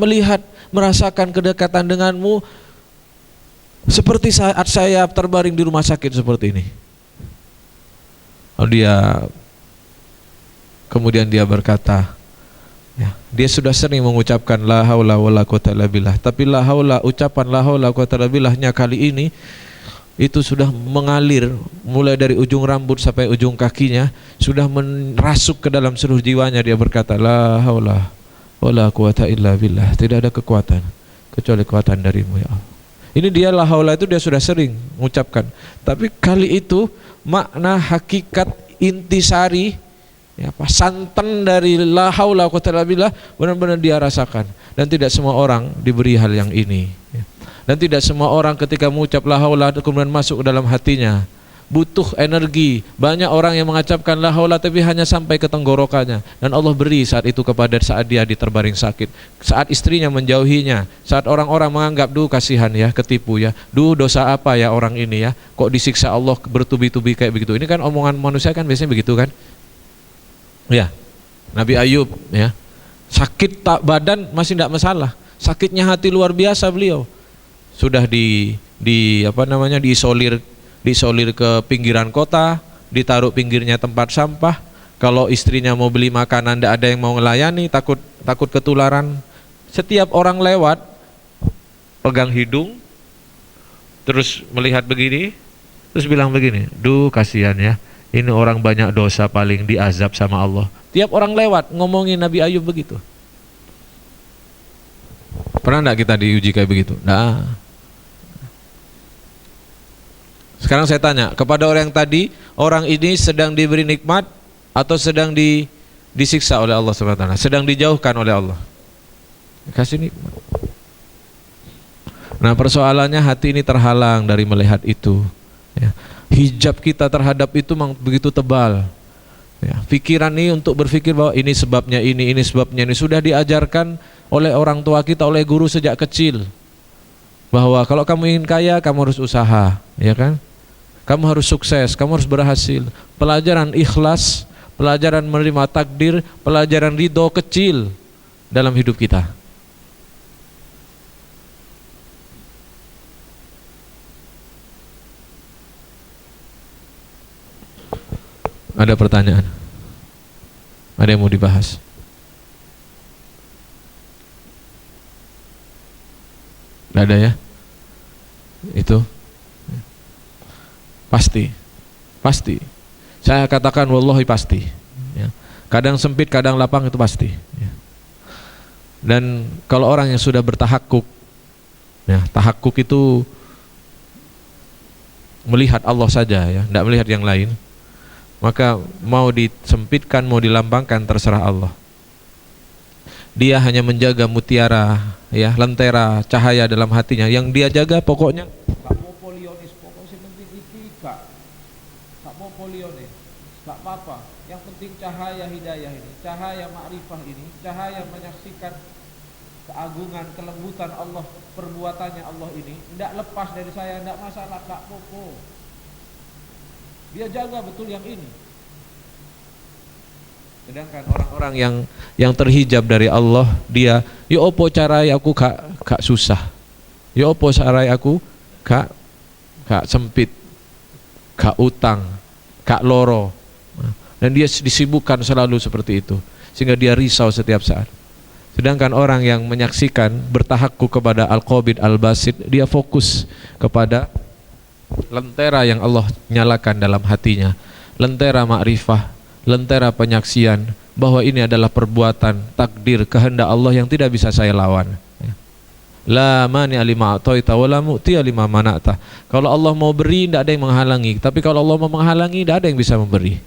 merasakan kedekatan denganmu seperti saat saya terbaring di rumah sakit seperti ini. Kemudian dia berkata, ya, dia sudah sering mengucapkan la haula wala quwata illa billah, tapi ucapan la haula wa quwata illa billahnya kali ini itu sudah mengalir mulai dari ujung rambut sampai ujung kakinya, sudah merasuk ke dalam seluruh jiwanya. Dia berkata, la haula wala quwata illa billah, tidak ada kekuatan kecuali kekuatan darimu ya Allah. Ini dia la haula itu dia sudah sering mengucapkan, tapi kali itu makna hakikat intisari, ya, santan dari la haula wa quwata illa billah benar-benar dia rasakan. Dan tidak semua orang diberi hal yang ini, ya. Dan tidak semua orang ketika mengucap la haula kemudian masuk ke dalam hatinya. Butuh energi. Banyak orang yang mengucapkan la haula tapi hanya sampai ke tenggorokannya, dan Allah beri saat itu saat dia diterbaring sakit, saat istrinya menjauhinya, saat orang-orang menganggap, duh kasihan ya, ketipu ya, duh dosa apa ya orang ini ya, kok disiksa Allah bertubi-tubi kayak begitu. Ini kan omongan manusia kan biasanya begitu kan. Ya, Nabi Ayub ya, sakit tak badan masih tidak masalah, sakitnya hati luar biasa beliau. Sudah diisolir ke pinggiran kota, ditaruh pinggirnya tempat sampah. Kalau istrinya mau beli makanan tidak ada yang mau ngelayani, takut ketularan. Setiap orang lewat pegang hidung, terus melihat begini, terus bilang begini, duh kasihan ya, ini orang banyak dosa paling diazab sama Allah. Tiap orang lewat ngomongin Nabi Ayub begitu. Pernah enggak kita diuji kayak begitu? Nah, sekarang saya tanya kepada orang yang tadi, orang ini sedang diberi nikmat atau sedang disiksa oleh Allah SWT, sedang dijauhkan oleh Allah, kasih nikmat. Nah, persoalannya hati ini terhalang dari melihat itu, ya. Hijab kita terhadap itu memang begitu tebal, ya. Pikiran ini untuk berpikir bahwa ini sebabnya ini sebabnya ini, sudah diajarkan oleh orang tua kita, oleh guru sejak kecil, bahwa kalau kamu ingin kaya kamu harus usaha, ya kan? Kamu harus sukses, kamu harus berhasil. Pelajaran ikhlas, pelajaran menerima takdir, pelajaran ridho kecil dalam hidup kita. Ada pertanyaan? Ada yang mau dibahas? Nggak ada ya? Itu pasti. Saya katakan wallahi pasti, ya. Kadang sempit, kadang lapang, itu pasti, ya. Dan kalau orang yang sudah bertahakkuk, ya, tahakkuk itu melihat Allah saja, ya, tidak melihat yang lain, maka mau disempitkan, mau dilambangkan, terserah Allah. Dia hanya menjaga mutiara, ya, lentera cahaya dalam hatinya. Yang dia jaga pokoknya gak apa-apa, yang penting cahaya hidayah ini, cahaya ma'rifah ini, cahaya menyaksikan keagungan, kelembutan Allah, perbuatannya Allah ini, tidak lepas dari saya, tidak masalah, gak apa-apa. Dia jaga betul yang ini. Sedangkan orang-orang yang terhijab dari Allah, dia, ya opo carai aku gak susah, ya opo carai aku gak sempit, gak utang, gak loro. Dan dia disibukkan selalu seperti itu, sehingga dia risau setiap saat. Sedangkan orang yang menyaksikan, bertahakkuk kepada Al-Qabid Al-Basit, dia fokus kepada lentera yang Allah nyalakan dalam hatinya, lentera ma'rifah, lentera penyaksian bahwa ini adalah perbuatan takdir kehendak Allah yang tidak bisa saya lawan. La mani alima a'taita wa la mu'ti alima mana'ta. Kalau Allah mau beri tidak ada yang menghalangi, tapi kalau Allah mau menghalangi tidak ada yang bisa memberi.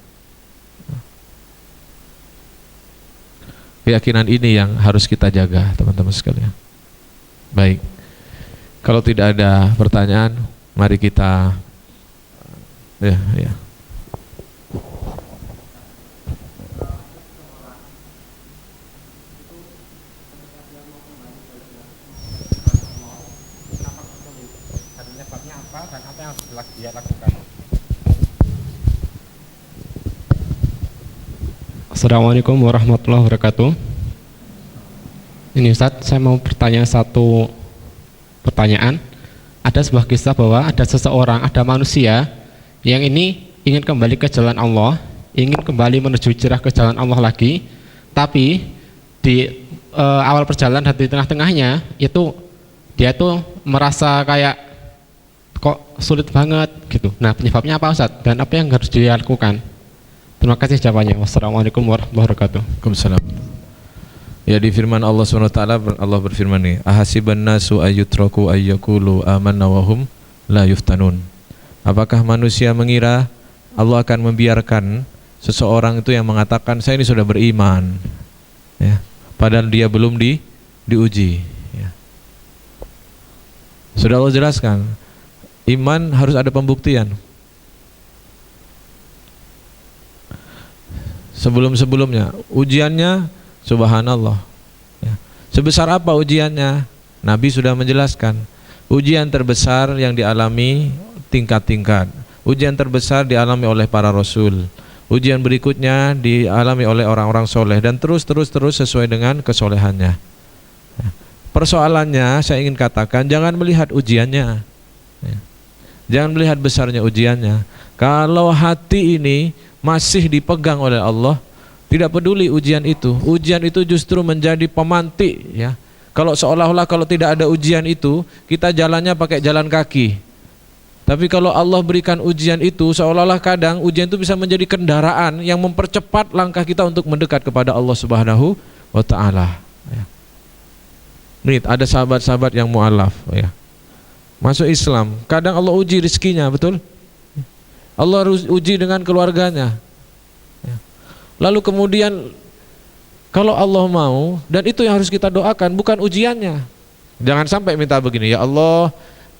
Keyakinan ini yang harus kita jaga, teman-teman sekalian. Baik. Kalau tidak ada pertanyaan, mari kita ya. Dia lakukan. Assalamualaikum warahmatullahi wabarakatuh. Ini Ustaz, saya mau bertanya satu pertanyaan. Ada sebuah kisah bahwa ada seseorang, ada manusia yang ini ingin kembali ke jalan Allah, ingin kembali menuju hijrah ke jalan Allah lagi, tapi di awal perjalanan dan di tengah-tengahnya itu dia tuh merasa kayak kok sulit banget gitu. Nah, penyebabnya apa Ustaz? Dan apa yang harus dilakukan? Terima kasih jawabannya. Wassalamualaikum warahmatullahi wabarakatuh. Waalaikumsalam. Ya, di firman Allah SWT, Allah berfirman nih, ahasiban nasu ayyutraku ayyakulu amanna wahum la yuftanun. Apakah manusia mengira Allah akan membiarkan seseorang itu yang mengatakan saya ini sudah beriman, ya, padahal dia belum diuji, ya. Sudah Allah jelaskan, iman harus ada pembuktian. Sebelum-sebelumnya ujiannya subhanallah, ya. Sebesar apa ujiannya? Nabi sudah menjelaskan. Ujian terbesar yang dialami tingkat-tingkat. Ujian terbesar dialami oleh para rasul. Ujian berikutnya dialami oleh orang-orang soleh, dan terus sesuai dengan kesolehannya. Persoalannya saya ingin katakan, jangan melihat ujiannya, ya. Jangan melihat besarnya ujiannya. Kalau hati ini masih dipegang oleh Allah, tidak peduli ujian itu justru menjadi pemantik, ya. Kalau seolah-olah kalau tidak ada ujian itu, kita jalannya pakai jalan kaki. Tapi kalau Allah berikan ujian itu, seolah-olah kadang ujian itu bisa menjadi kendaraan yang mempercepat langkah kita untuk mendekat kepada Allah Subhanahu wa Ta'ala, ya. Nih, ada sahabat-sahabat yang mu'alaf, ya, masuk Islam, kadang Allah uji rezekinya, betul? Allah uji dengan keluarganya, ya. Lalu kemudian kalau Allah mau, dan itu yang harus kita doakan, bukan ujiannya. Jangan sampai minta begini, ya Allah,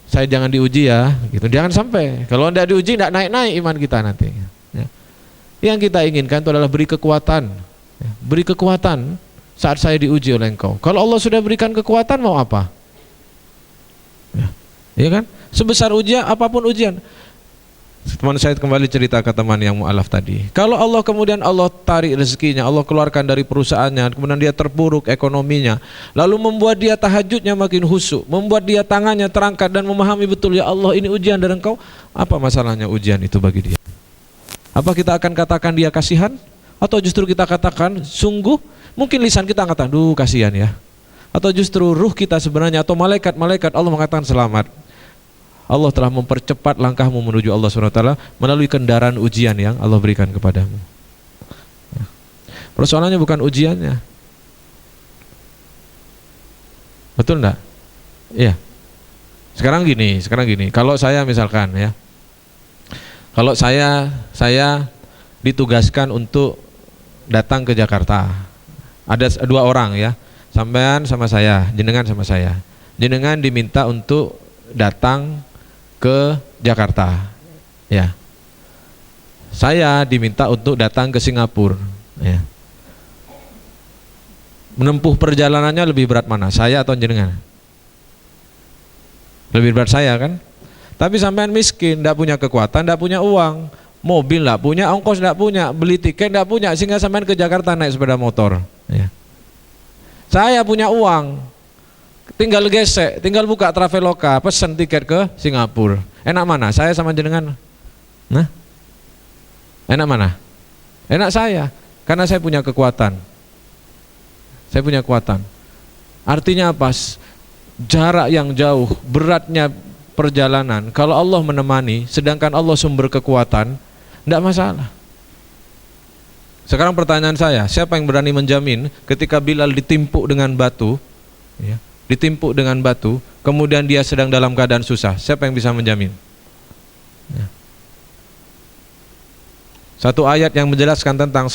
saya jangan diuji ya, gitu. Jangan sampai. Kalau tidak diuji, tidak naik-naik iman kita nanti, ya. Yang kita inginkan itu adalah beri kekuatan, ya. Beri kekuatan saat saya diuji oleh Engkau. Kalau Allah sudah berikan kekuatan, mau apa? Ya kan? Sebesar ujian, apapun ujian. Teman saya kembali cerita ke teman yang mu'alaf tadi. Kalau Allah kemudian Allah tarik rezekinya, Allah keluarkan dari perusahaannya, kemudian dia terpuruk ekonominya, lalu membuat dia tahajudnya makin khusyuk, membuat dia tangannya terangkat dan memahami betul, ya Allah ini ujian dari Engkau. Apa masalahnya ujian itu bagi dia? Apa kita akan katakan dia kasihan? Atau justru kita katakan sungguh? Mungkin lisan kita katakan, duh kasihan ya. Atau justru ruh kita sebenarnya, atau malaikat Allah mengatakan selamat, Allah telah mempercepat langkahmu menuju Allah SWT melalui kendaraan ujian yang Allah berikan kepadamu. Persoalannya bukan ujiannya. Betul enggak? Iya. Sekarang gini, kalau saya misalkan, ya, kalau saya ditugaskan untuk datang ke Jakarta, ada dua orang, ya, sampean sama saya, jenengan sama saya. Jenengan diminta untuk datang ke Jakarta, ya. Saya diminta untuk datang ke Singapura, ya. Menempuh perjalanannya lebih berat mana, saya atau jenengan? Lebih berat saya kan? Tapi sampean miskin, tidak punya kekuatan, tidak punya uang, mobil tidak punya, ongkos tidak punya, beli tiket tidak punya, sehingga sampean ke Jakarta naik sepeda motor, ya. Saya punya uang, tinggal gesek, tinggal buka Traveloka, pesen tiket ke Singapura. Enak mana? Saya sama jenengan? Nah, enak mana? Enak saya, karena saya punya kekuatan. Saya punya kekuatan. Artinya apa? Jarak yang jauh, beratnya perjalanan, kalau Allah menemani, sedangkan Allah sumber kekuatan, tidak masalah. Sekarang pertanyaan saya, siapa yang berani menjamin ketika Bilal ditimpuk dengan batu, ya, ditimpuk dengan batu, kemudian dia sedang dalam keadaan susah? Siapa yang bisa menjamin? Ya. Satu ayat yang menjelaskan tentang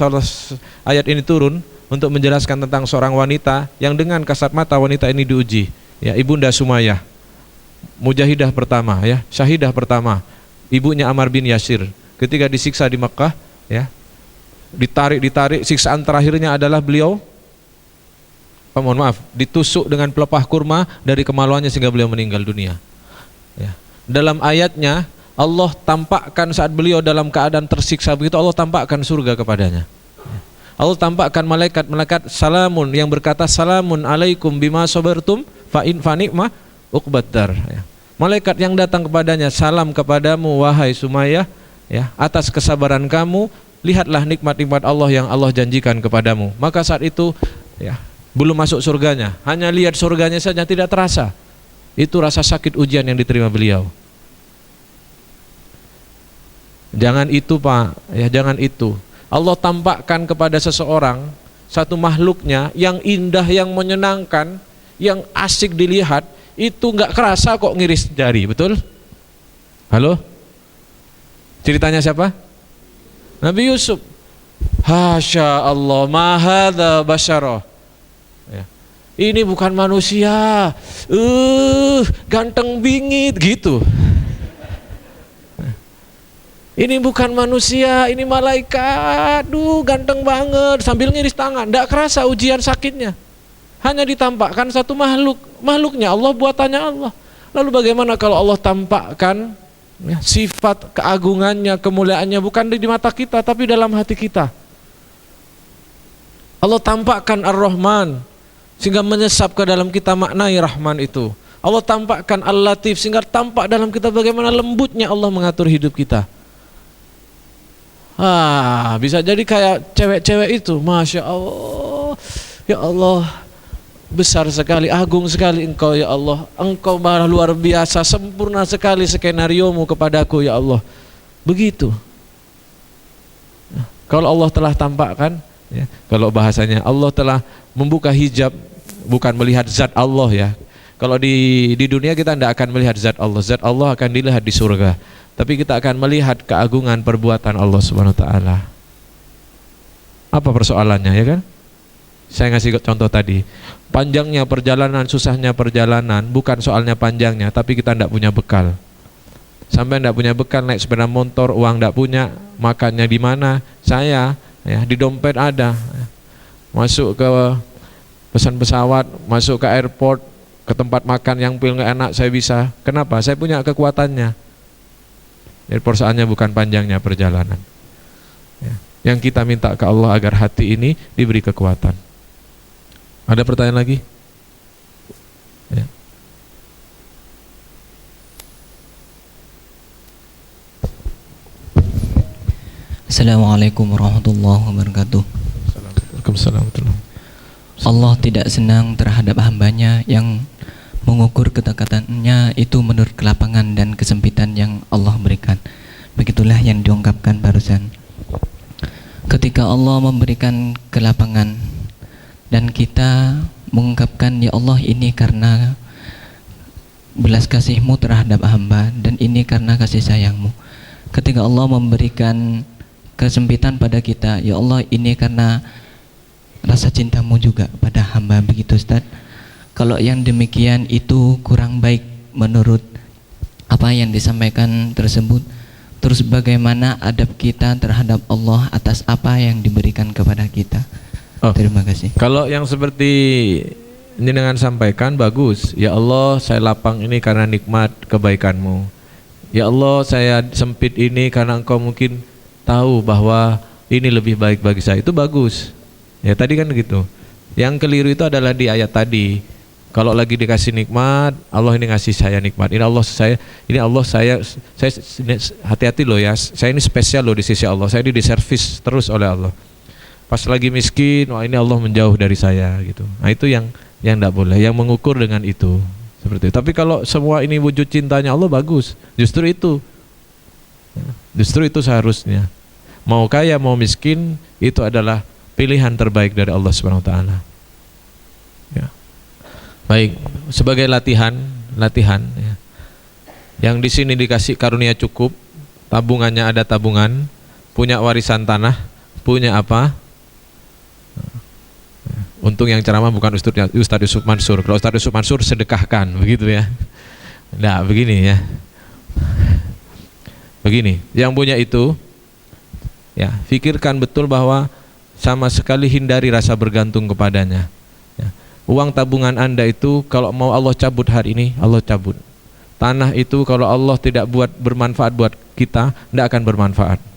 ayat ini turun untuk menjelaskan tentang seorang wanita yang dengan kasat mata wanita ini diuji, ya, Ibunda Sumayyah, mujahidah pertama, ya, syahidah pertama, ibunya Ammar bin Yasir, ketika disiksa di Mekah, ya, ditarik, siksaan terakhirnya adalah beliau, mohon maaf, ditusuk dengan pelepah kurma dari kemaluannya sehingga beliau meninggal dunia. Ya. Dalam ayatnya Allah tampakkan saat beliau dalam keadaan tersiksa begitu, Allah tampakkan surga kepadanya. Allah tampakkan malaikat salamun yang berkata salamun alaikum bima sabartum fa ni'ma uqbaddar. Ya. Malaikat yang datang kepadanya, salam kepadamu wahai Sumayyah, ya, atas kesabaran kamu, lihatlah nikmat-nikmat Allah yang Allah janjikan kepadamu. Maka saat itu, ya, belum masuk surganya, hanya lihat surganya saja tidak terasa. Itu rasa sakit ujian yang diterima beliau. Jangan itu Pak, ya, jangan itu. Allah tampakkan kepada seseorang satu makhluknya yang indah, yang menyenangkan, yang asik dilihat, itu nggak kerasa kok ngiris jari, betul? Halo? Ceritanya siapa? Nabi Yusuf. Hasya Allah, ma hadza basyara. Ya. Ini bukan manusia. Ganteng bingit gitu. Ini bukan manusia, ini malaikat. Duh, ganteng banget, sambil ngiris tangan. Tidak kerasa ujian sakitnya. Hanya ditampakkan satu makhluknya Allah, buatannya Allah. Lalu bagaimana kalau Allah tampakkan, ya, sifat keagungannya, kemuliaannya bukan di mata kita tapi dalam hati kita. Allah tampakkan Ar-Rahman sehingga menyesap ke dalam kita maknai Rahman itu. Allah tampakkan Al-Latif sehingga tampak dalam kita bagaimana lembutnya Allah mengatur hidup kita. Bisa jadi kayak cewek-cewek itu, Masya Allah, ya Allah, besar sekali, agung sekali Engkau ya Allah, Engkau maha luar biasa, sempurna sekali skenariomu kepadaku ya Allah. Begitu. Kalau Allah telah tampakkan, ya, kalau bahasanya Allah telah membuka hijab, bukan melihat zat Allah, ya. Kalau di dunia kita tidak akan melihat zat Allah akan dilihat di surga. Tapi kita akan melihat keagungan perbuatan Allah Subhanahu wa taala. Apa persoalannya, ya kan? Saya ngasih contoh tadi. Panjangnya perjalanan, susahnya perjalanan, bukan soalnya panjangnya, tapi kita tidak punya bekal. Sampai tidak punya bekal, naik sepeda motor, uang tidak punya, makannya di mana? Saya, ya, di dompet ada. Masuk ke pesan pesawat, masuk ke airport, ke tempat makan yang pil nggak enak saya bisa. Kenapa? Saya punya kekuatannya. Jadi persoalannya bukan panjangnya perjalanan, ya. Yang kita minta ke Allah agar hati ini diberi kekuatan. Ada pertanyaan lagi? Ya. Assalamualaikum warahmatullahi wabarakatuh. Waalaikumsalam. Allah tidak senang terhadap hambanya yang mengukur kedekatannya itu menurut kelapangan dan kesempitan yang Allah berikan. Begitulah yang diungkapkan barusan. Ketika Allah memberikan kelapangan dan kita mengungkapkan, ya Allah, ini karena belas kasih-Mu terhadap hamba dan ini karena kasih sayang-Mu. Ketika Allah memberikan kesempitan pada kita, ya Allah, ini karena rasa cinta-Mu juga pada hamba. Begitu Ustaz. Kalau yang demikian itu kurang baik menurut apa yang disampaikan tersebut. Terus bagaimana adab kita terhadap Allah atas apa yang diberikan kepada kita? Terima kasih. Kalau yang seperti ini dengan sampaikan, bagus. Ya Allah, saya lapang ini karena nikmat kebaikan-Mu. Ya Allah, saya sempit ini karena Engkau mungkin tahu bahwa ini lebih baik bagi saya. Itu bagus. Ya tadi kan gitu. Yang keliru itu adalah di ayat tadi. Kalau lagi dikasih nikmat, Allah ini ngasih saya nikmat. Ini Allah saya hati-hati loh ya. Saya ini spesial loh di sisi Allah. Saya ini diservis terus oleh Allah. Pas lagi miskin, wah ini Allah menjauh dari saya gitu. Nah itu yang tidak boleh. Yang mengukur dengan itu seperti itu. Tapi kalau semua ini wujud cintanya Allah, bagus. Justru itu seharusnya. Mau kaya mau miskin, itu adalah pilihan terbaik dari Allah Subhanahu wa taala. Ya. Baik, sebagai latihan ya. Yang di sini dikasih karunia cukup, tabungannya ada tabungan, punya warisan tanah, punya apa? Untung yang ceramah bukan Ustadz Yusuf Mansur. Kalau Ustadz Yusuf Mansur sedekahkan, begitu ya. Nah, begini ya. Begini, yang punya itu ya, pikirkan betul bahwa sama sekali hindari rasa bergantung kepadanya. Ya. Uang tabungan Anda itu kalau mau Allah cabut hari ini, Allah cabut. Tanah itu kalau Allah tidak buat bermanfaat buat kita, tidak akan bermanfaat.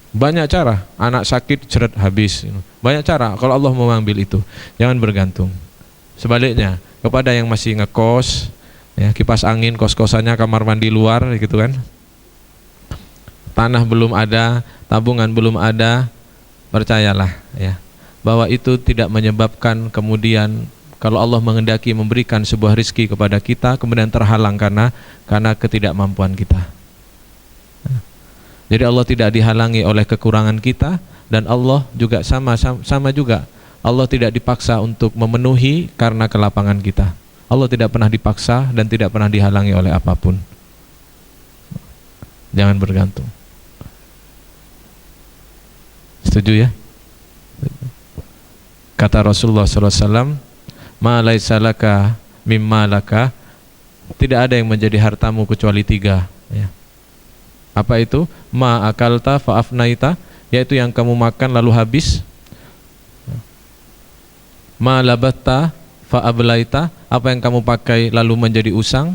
Banyak cara, anak sakit ceret habis. Banyak cara kalau Allah mau ambil itu. Jangan bergantung. Sebaliknya, kepada yang masih ngekos, ya, kipas angin kos-kosannya kamar mandi luar gitu kan. Tanah belum ada, tabungan belum ada, percayalah ya, bahwa itu tidak menyebabkan kemudian kalau Allah menghendaki memberikan sebuah rizki kepada kita kemudian terhalang karena ketidakmampuan kita. Jadi Allah tidak dihalangi oleh kekurangan kita, dan Allah juga sama juga. Allah tidak dipaksa untuk memenuhi karena kelapangan kita. Allah tidak pernah dipaksa dan tidak pernah dihalangi oleh apapun. Jangan bergantung. Setuju ya? Kata Rasulullah SAW, ma laisa laka mimma laka, tidak ada yang menjadi hartamu kecuali 3 ya. Apa itu? Ma akalta fa'afnaita, yaitu yang kamu makan lalu habis. Ma labatta fa'ablaita, apa yang kamu pakai lalu menjadi usang.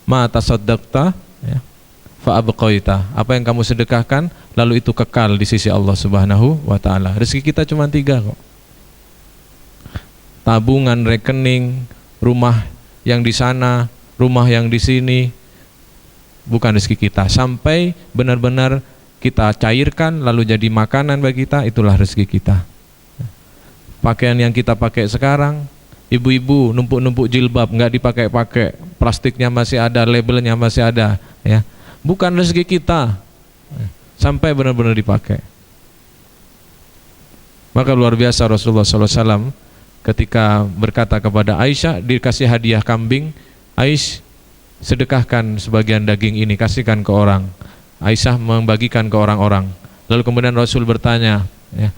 Ma tasaddaqta ya, fa'abqaita, apa yang kamu sedekahkan lalu itu kekal di sisi Allah Subhanahu wa taala. Rezeki kita cuma 3 kok. Tabungan, rekening, rumah yang di sana, rumah yang di sini, bukan rezeki kita. Sampai benar-benar kita cairkan lalu jadi makanan bagi kita, itulah rezeki kita. Pakaian yang kita pakai sekarang, ibu-ibu numpuk-numpuk jilbab nggak dipakai-pakai, plastiknya masih ada, labelnya masih ada ya, bukan rezeki kita. Sampai benar-benar dipakai. Maka luar biasa Rasulullah SAW ketika berkata kepada Aisyah, dikasih hadiah kambing, Aisyah sedekahkan sebagian daging ini, kasihkan ke orang. Aisyah membagikan ke orang-orang. Lalu kemudian Rasul bertanya ya,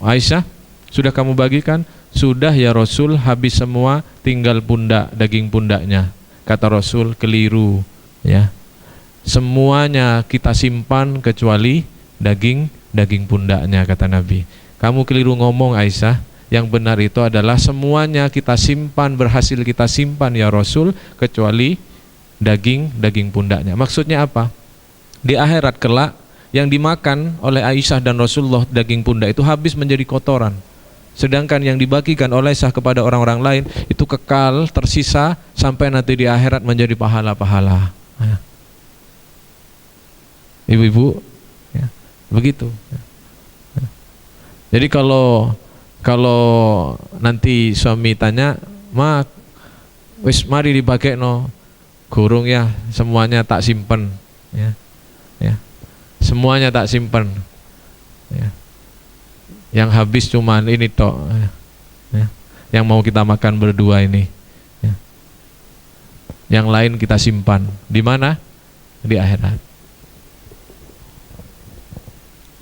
Aisyah, sudah kamu bagikan? Sudah ya Rasul, habis semua, tinggal pundak, daging pundaknya. Kata Rasul, keliru ya, semuanya kita simpan kecuali daging pundaknya, kata Nabi. Kamu keliru ngomong Aisyah, yang benar itu adalah semuanya kita simpan, berhasil kita simpan ya Rasul, kecuali daging pundaknya. Maksudnya apa? Di akhirat kelak yang dimakan oleh Aisyah dan Rasulullah, daging pundak itu habis menjadi kotoran. Sedangkan yang dibagikan oleh Aisyah kepada orang-orang lain itu kekal, tersisa sampai nanti di akhirat menjadi pahala-pahala. Ibu-ibu ya, begitu ya. Jadi kalau nanti suami tanya, "Ma, wis mari dipakai no." Gurung ya, semuanya tak simpen ya. Ya. Semuanya tak simpen. Ya. Yang habis cuman ini tok ya. Yang mau kita makan berdua ini ya. Yang lain kita simpan. Di mana? Di akhirat.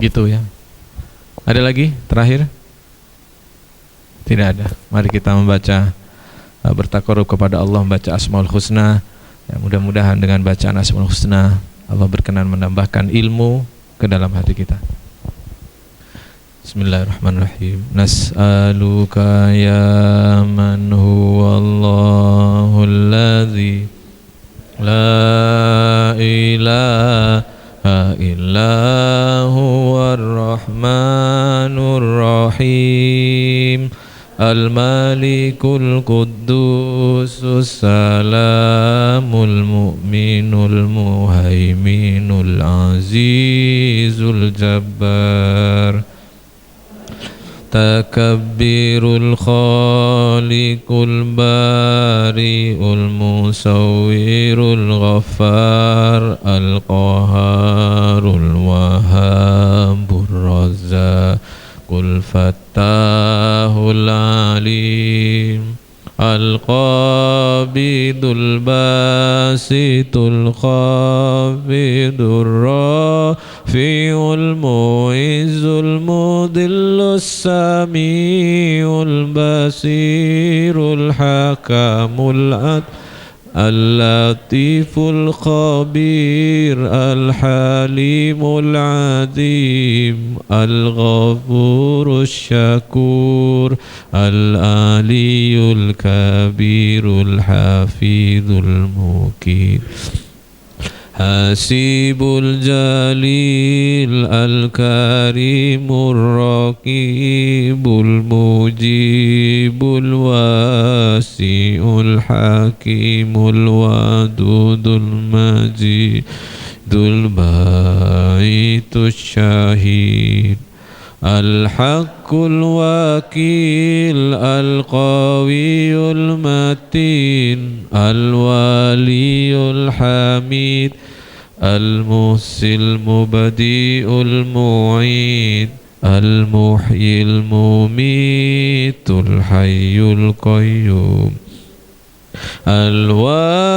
Gitu ya. Ada lagi terakhir? Tidak ada. Mari kita membaca, bertakarub kepada Allah, membaca Asmaul Husna ya, mudah-mudahan dengan bacaan Asmaul Husna Allah berkenan menambahkan ilmu ke dalam hati kita. Bismillahirrahmanirrahim. Nas'aluka ya man huwallahu alladzi la ilaha illa huwar rahmanur rahim, al-malikul quddusus salamul mu'minul muhaiminul azizul jabbar, takabbirul khaliqul bari'ul musawwirul ghaffar, al-qaharul wahhab, الفتاح العليم القابض الباسط الخافض الرافع المعز المذل السميع البصير الحكم العدل اللطيف الخبير الحليم العظيم الغفور الشكور العلي الكبير الحفيظ المقيت حسيب الجليل الكريم الرقيب المجيب الواسع الحكيم الودود المجيد البعيد الشهيد الحق الوكيل القوي المتين الولي الحميد المحصي المبدئ المعيد المحيي المميت الحي القيوم الواجد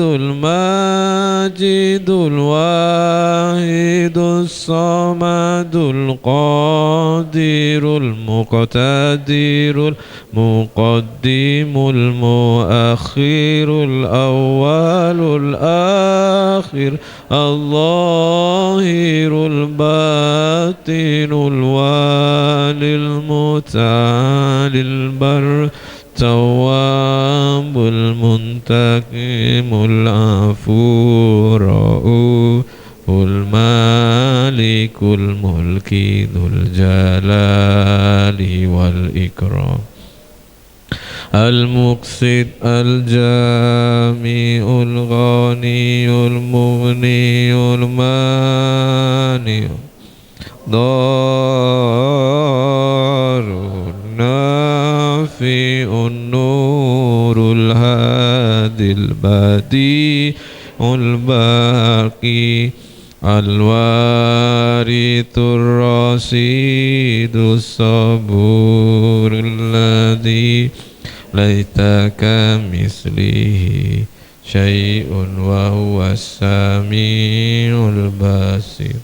الماجد الواحد الصمد القادر المقتدر المقدم المؤخر الأول الآخر الظاهر الباطن الوالي المتعالي البر التواب المنتقم العفو الرؤوف المالك الملك ذو الجلال والإكرام المقسط الجامع الغني المغني المانع ضار النافع النور الهادي البديع الباقي الوارث الرشيد الصبور الذي ليس كمثله شيء وهو السميع البصير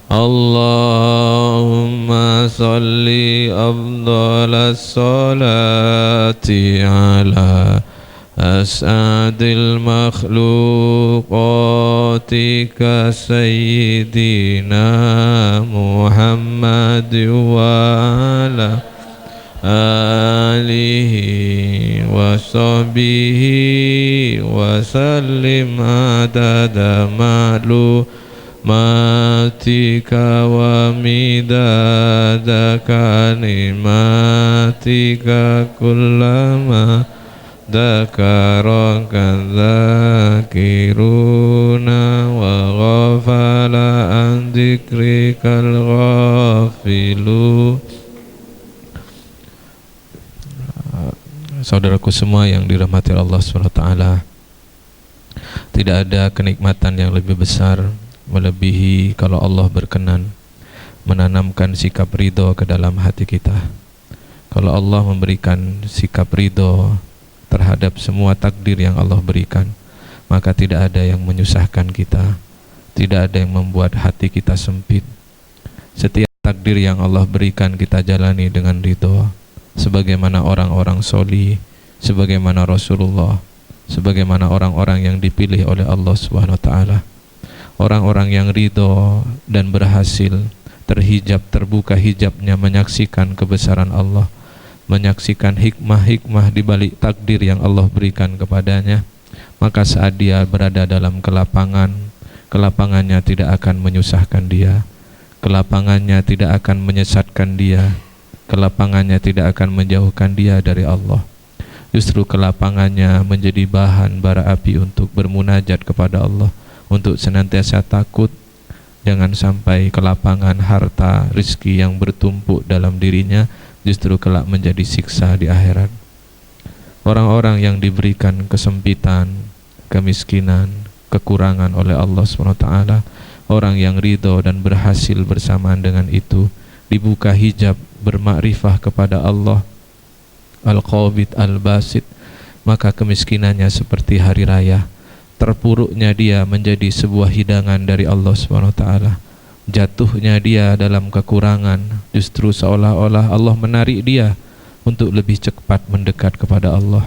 اللهم صل أفضل الصلاة على أسعد المخلوقات كسيدنا محمد وعلى آله وصحبه وسلم عدد معلوماتك ومداد كلماتك كلما ذكرك الذاكرون وغفل عن ذكرك الغافلون. Saudaraku semua yang dirahmati Allah SWT, tidak ada kenikmatan yang lebih besar melebihi kalau Allah berkenan menanamkan sikap ridho ke dalam hati kita. Kalau Allah memberikan sikap ridho terhadap semua takdir yang Allah berikan, maka tidak ada yang menyusahkan kita, tidak ada yang membuat hati kita sempit. Setiap takdir yang Allah berikan kita jalani dengan ridho, sebagaimana orang-orang solih, sebagaimana Rasulullah, sebagaimana orang-orang yang dipilih oleh Allah SWT. Orang-orang yang ridho dan berhasil terhijab, terbuka hijabnya, menyaksikan kebesaran Allah, menyaksikan hikmah-hikmah di balik takdir yang Allah berikan kepadanya, maka saat dia berada dalam kelapangan, kelapangannya tidak akan menyusahkan dia, kelapangannya tidak akan menyesatkan dia, kelapangannya tidak akan menjauhkan dia dari Allah. Justru kelapangannya menjadi bahan bara api untuk bermunajat kepada Allah, untuk senantiasa takut jangan sampai kelapangan harta, rizki yang bertumpuk dalam dirinya justru kelak menjadi siksa di akhirat. Orang-orang yang diberikan kesempitan, kemiskinan, kekurangan oleh Allah SWT, orang yang ridho dan berhasil bersamaan dengan itu, dibuka hijab bermakrifah kepada Allah Al-Qabid Al-Basit, maka kemiskinannya seperti hari raya, terpuruknya dia menjadi sebuah hidangan dari Allah SWT, jatuhnya dia dalam kekurangan justru seolah-olah Allah menarik dia untuk lebih cepat mendekat kepada Allah.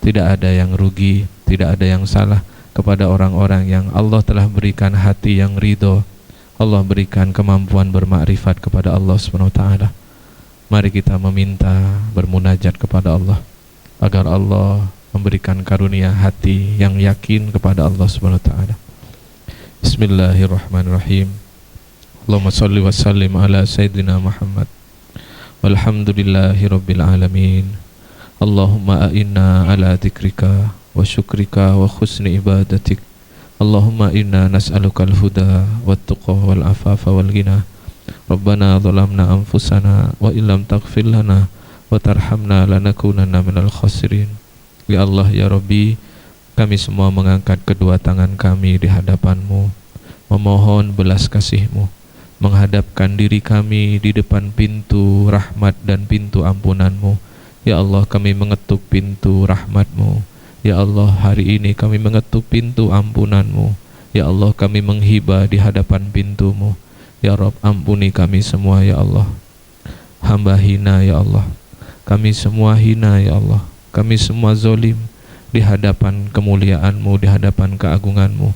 Tidak ada yang rugi, tidak ada yang salah kepada orang-orang yang Allah telah berikan hati yang ridho, Allah berikan kemampuan bermakrifat kepada Allah SWT. Mari kita meminta, bermunajat kepada Allah agar Allah memberikan karunia hati yang yakin kepada Allah SWT. Bismillahirrahmanirrahim. Allahumma salli wa sallim ala Sayyidina Muhammad walhamdulillahi rabbil alamin. Allahumma a'inna ala dzikrika wa syukrika wa husni ibadatik. Allahumma inna nas'alukal huda wat tuqa wal afafa wal ghina. Rabbana zalamna anfusana wa illam taghfir lana wa tarhamna lanakunanna minal khasirin. Ya Allah ya Rabbi, kami semua mengangkat kedua tangan kami di hadapan-Mu, memohon belas kasih-Mu, menghadapkan diri kami di depan pintu rahmat dan pintu ampunan-Mu. Ya Allah, kami mengetuk pintu rahmat-Mu. Ya Allah, hari ini kami mengetuk pintu ampunan-Mu. Ya Allah, kami menghibah di hadapan pintu-Mu. Ya Rabb, ampuni kami semua ya Allah. Hamba hina ya Allah. Kami semua hina ya Allah. Kami semua zalim di hadapan kemuliaan-Mu, di hadapan keagungan-Mu.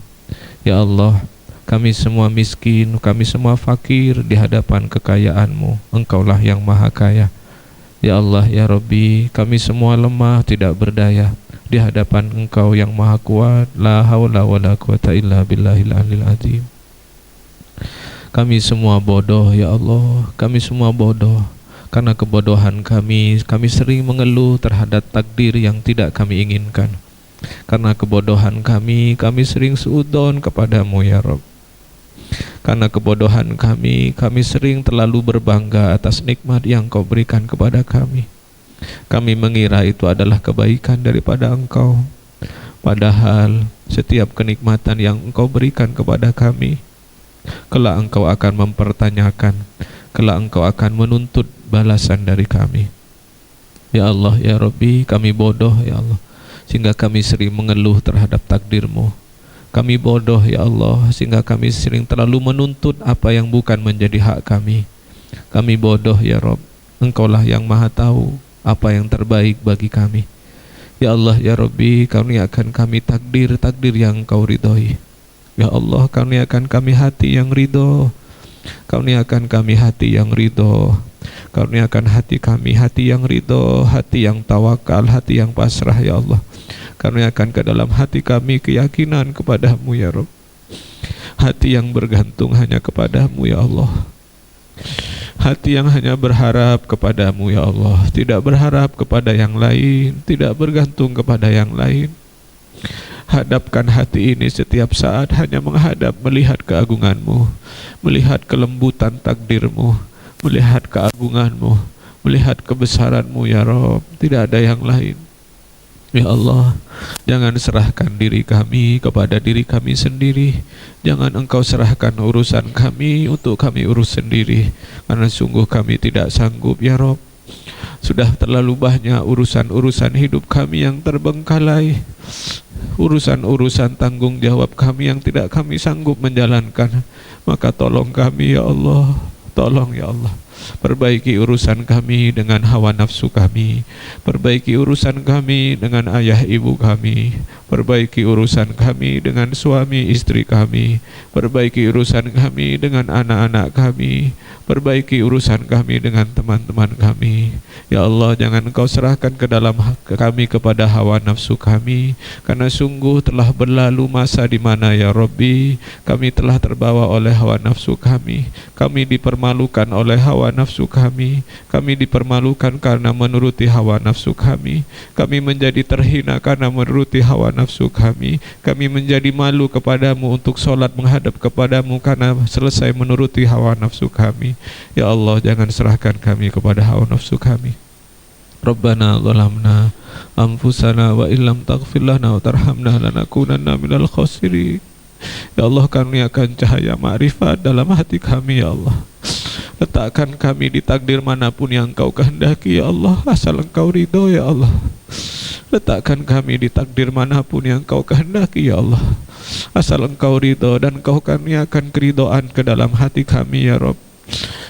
Ya Allah, kami semua miskin, kami semua fakir di hadapan kekayaan-Mu. Engkaulah yang maha kaya. Ya Allah ya Rabbi, kami semua lemah, tidak berdaya di hadapan Engkau yang maha kuat. La haula wala quwata illa billahil aliyil azim. Kami semua bodoh ya Allah, kami semua bodoh. Karena kebodohan kami sering mengeluh terhadap takdir yang tidak kami inginkan. Karena kebodohan kami sering suudzon kepadamu ya Rabb. Karena kebodohan kami sering terlalu berbangga atas nikmat yang Kau berikan kepada kami. Kami mengira itu adalah kebaikan daripada Engkau. Padahal setiap kenikmatan yang Engkau berikan kepada kami, kelak Engkau akan mempertanyakan, kelak Engkau akan menuntut balasan dari kami. Ya Allah ya Rabbi, kami bodoh ya Allah, sehingga kami sering mengeluh terhadap takdir-Mu. Kami bodoh ya Allah, sehingga kami sering terlalu menuntut apa yang bukan menjadi hak kami. Kami bodoh ya Rabb, Engkaulah yang maha tahu apa yang terbaik bagi kami. Ya Allah ya Rabbi, karuniakan kami takdir yang Kau ridhoi. Ya Allah, karuniakan kami hati yang ridho. Karuniakan kami hati yang ridho. Karuniakan hati kami hati yang ridho, hati yang tawakal, hati yang pasrah ya Allah. Karuniakan ke dalam hati kami keyakinan kepada-Mu ya Rabb. Hati yang bergantung hanya kepada-Mu ya Allah. Hati yang hanya berharap kepada-Mu ya Allah, tidak berharap kepada yang lain, tidak bergantung kepada yang lain. Hadapkan hati ini setiap saat hanya menghadap, melihat keagungan-Mu, melihat kelembutan takdir-Mu, melihat keagungan-Mu, melihat kebesaran-Mu ya Rabb. Tidak ada yang lain. Ya Allah, jangan serahkan diri kami kepada diri kami sendiri. Jangan Engkau serahkan urusan kami untuk kami urus sendiri, karena sungguh kami tidak sanggup ya Rabb. Sudah terlalu banyak urusan-urusan hidup kami yang terbengkalai, urusan-urusan tanggung jawab kami yang tidak kami sanggup menjalankan. Maka tolong kami ya Allah, tolong ya Allah. Perbaiki urusan kami dengan hawa nafsu kami, perbaiki urusan kami dengan ayah ibu kami, perbaiki urusan kami dengan suami istri kami, perbaiki urusan kami dengan anak-anak kami, perbaiki urusan kami dengan teman-teman kami. Ya Allah, jangan Engkau serahkan ke dalam kami kepada hawa nafsu kami, karena sungguh telah berlalu masa di mana ya Rabbi kami telah terbawa oleh hawa nafsu kami dipermalukan oleh hawa nafsu kami dipermalukan karena menuruti hawa nafsu kami menjadi terhina karena menuruti hawa nafsu kami menjadi malu kepadamu untuk sholat menghadap kepadamu karena selesai menuruti hawa nafsu kami. Ya Allah, jangan serahkan kami kepada hawa nafsu kami. Rabbana zalamna anfusana wa illam taghfir lana wa tarhamna lanakunanna minal khasirin. Ya Allah, karuniakan cahaya ma'rifat dalam hati kami ya Allah. Letakkan kami di takdir manapun yang Engkau kehendaki ya Allah, asal Engkau ridho ya Allah. Letakkan kami di takdir manapun yang Engkau kehendaki ya Allah, asal Engkau ridho, dan Engkau karuniakan keridhaan ke dalam hati kami ya Rabb.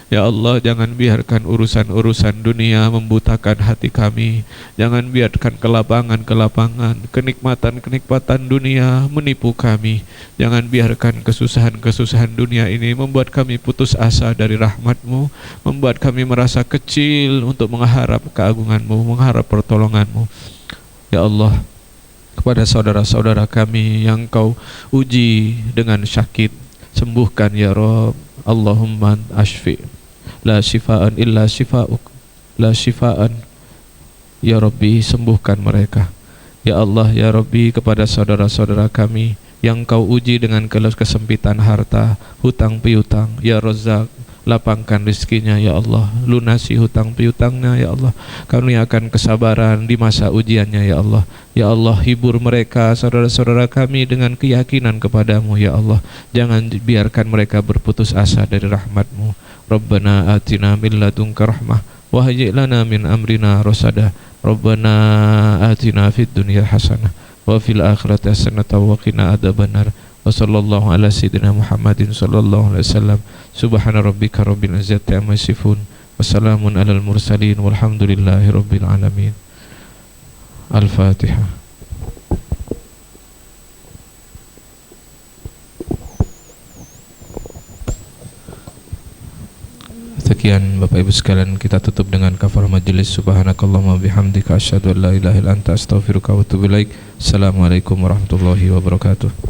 Ya Allah, jangan biarkan urusan-urusan dunia membutakan hati kami. Jangan biarkan kelapangan-kelapangan, kenikmatan-kenikmatan dunia menipu kami. Jangan biarkan kesusahan-kesusahan dunia ini membuat kami putus asa dari rahmat-Mu, membuat kami merasa kecil untuk mengharap keagungan-Mu, mengharap pertolongan-Mu. Ya Allah, kepada saudara-saudara kami yang Kau uji dengan sakit, sembuhkan ya Rabb. Allahumma ashfi la shifaan illa shifauk, la shifaan ya Rabbi, sembuhkan mereka ya Allah. Ya Rabbi, kepada saudara-saudara kami yang Kau uji dengan kesempitan harta, hutang piutang, ya Razzaq, lapangkan rezekinya ya Allah, lunasi hutang piutangnya ya Allah, karuniakan kesabaran di masa ujiannya ya Allah. Ya Allah, hibur mereka saudara-saudara kami dengan keyakinan kepadamu ya Allah. Jangan biarkan mereka berputus asa dari rahmat-Mu. Rabbana atina min ladunka rahmah wa hayyi' lana min amrina rasada. Rabbana atina fid dunya hasanah wa fil akhirati hasanah wa qina adzabannar. Wa sallallahu ala sayyidina Muhammadin sallallahu alaihi wasallam. Subhana rabbika rabbil izzati amma yasifun wa salamun alal mursalin walhamdulillahi rabbil alamin. Al-Fatihah. Sekian Bapak Ibu sekalian, kita tutup dengan kafarah majelis. Subhanakallahumma bihamdika asyhadu an la ilaha illa anta astaghfiruka wa atubu ilaik. Assalamualaikum warahmatullahi wabarakatuh.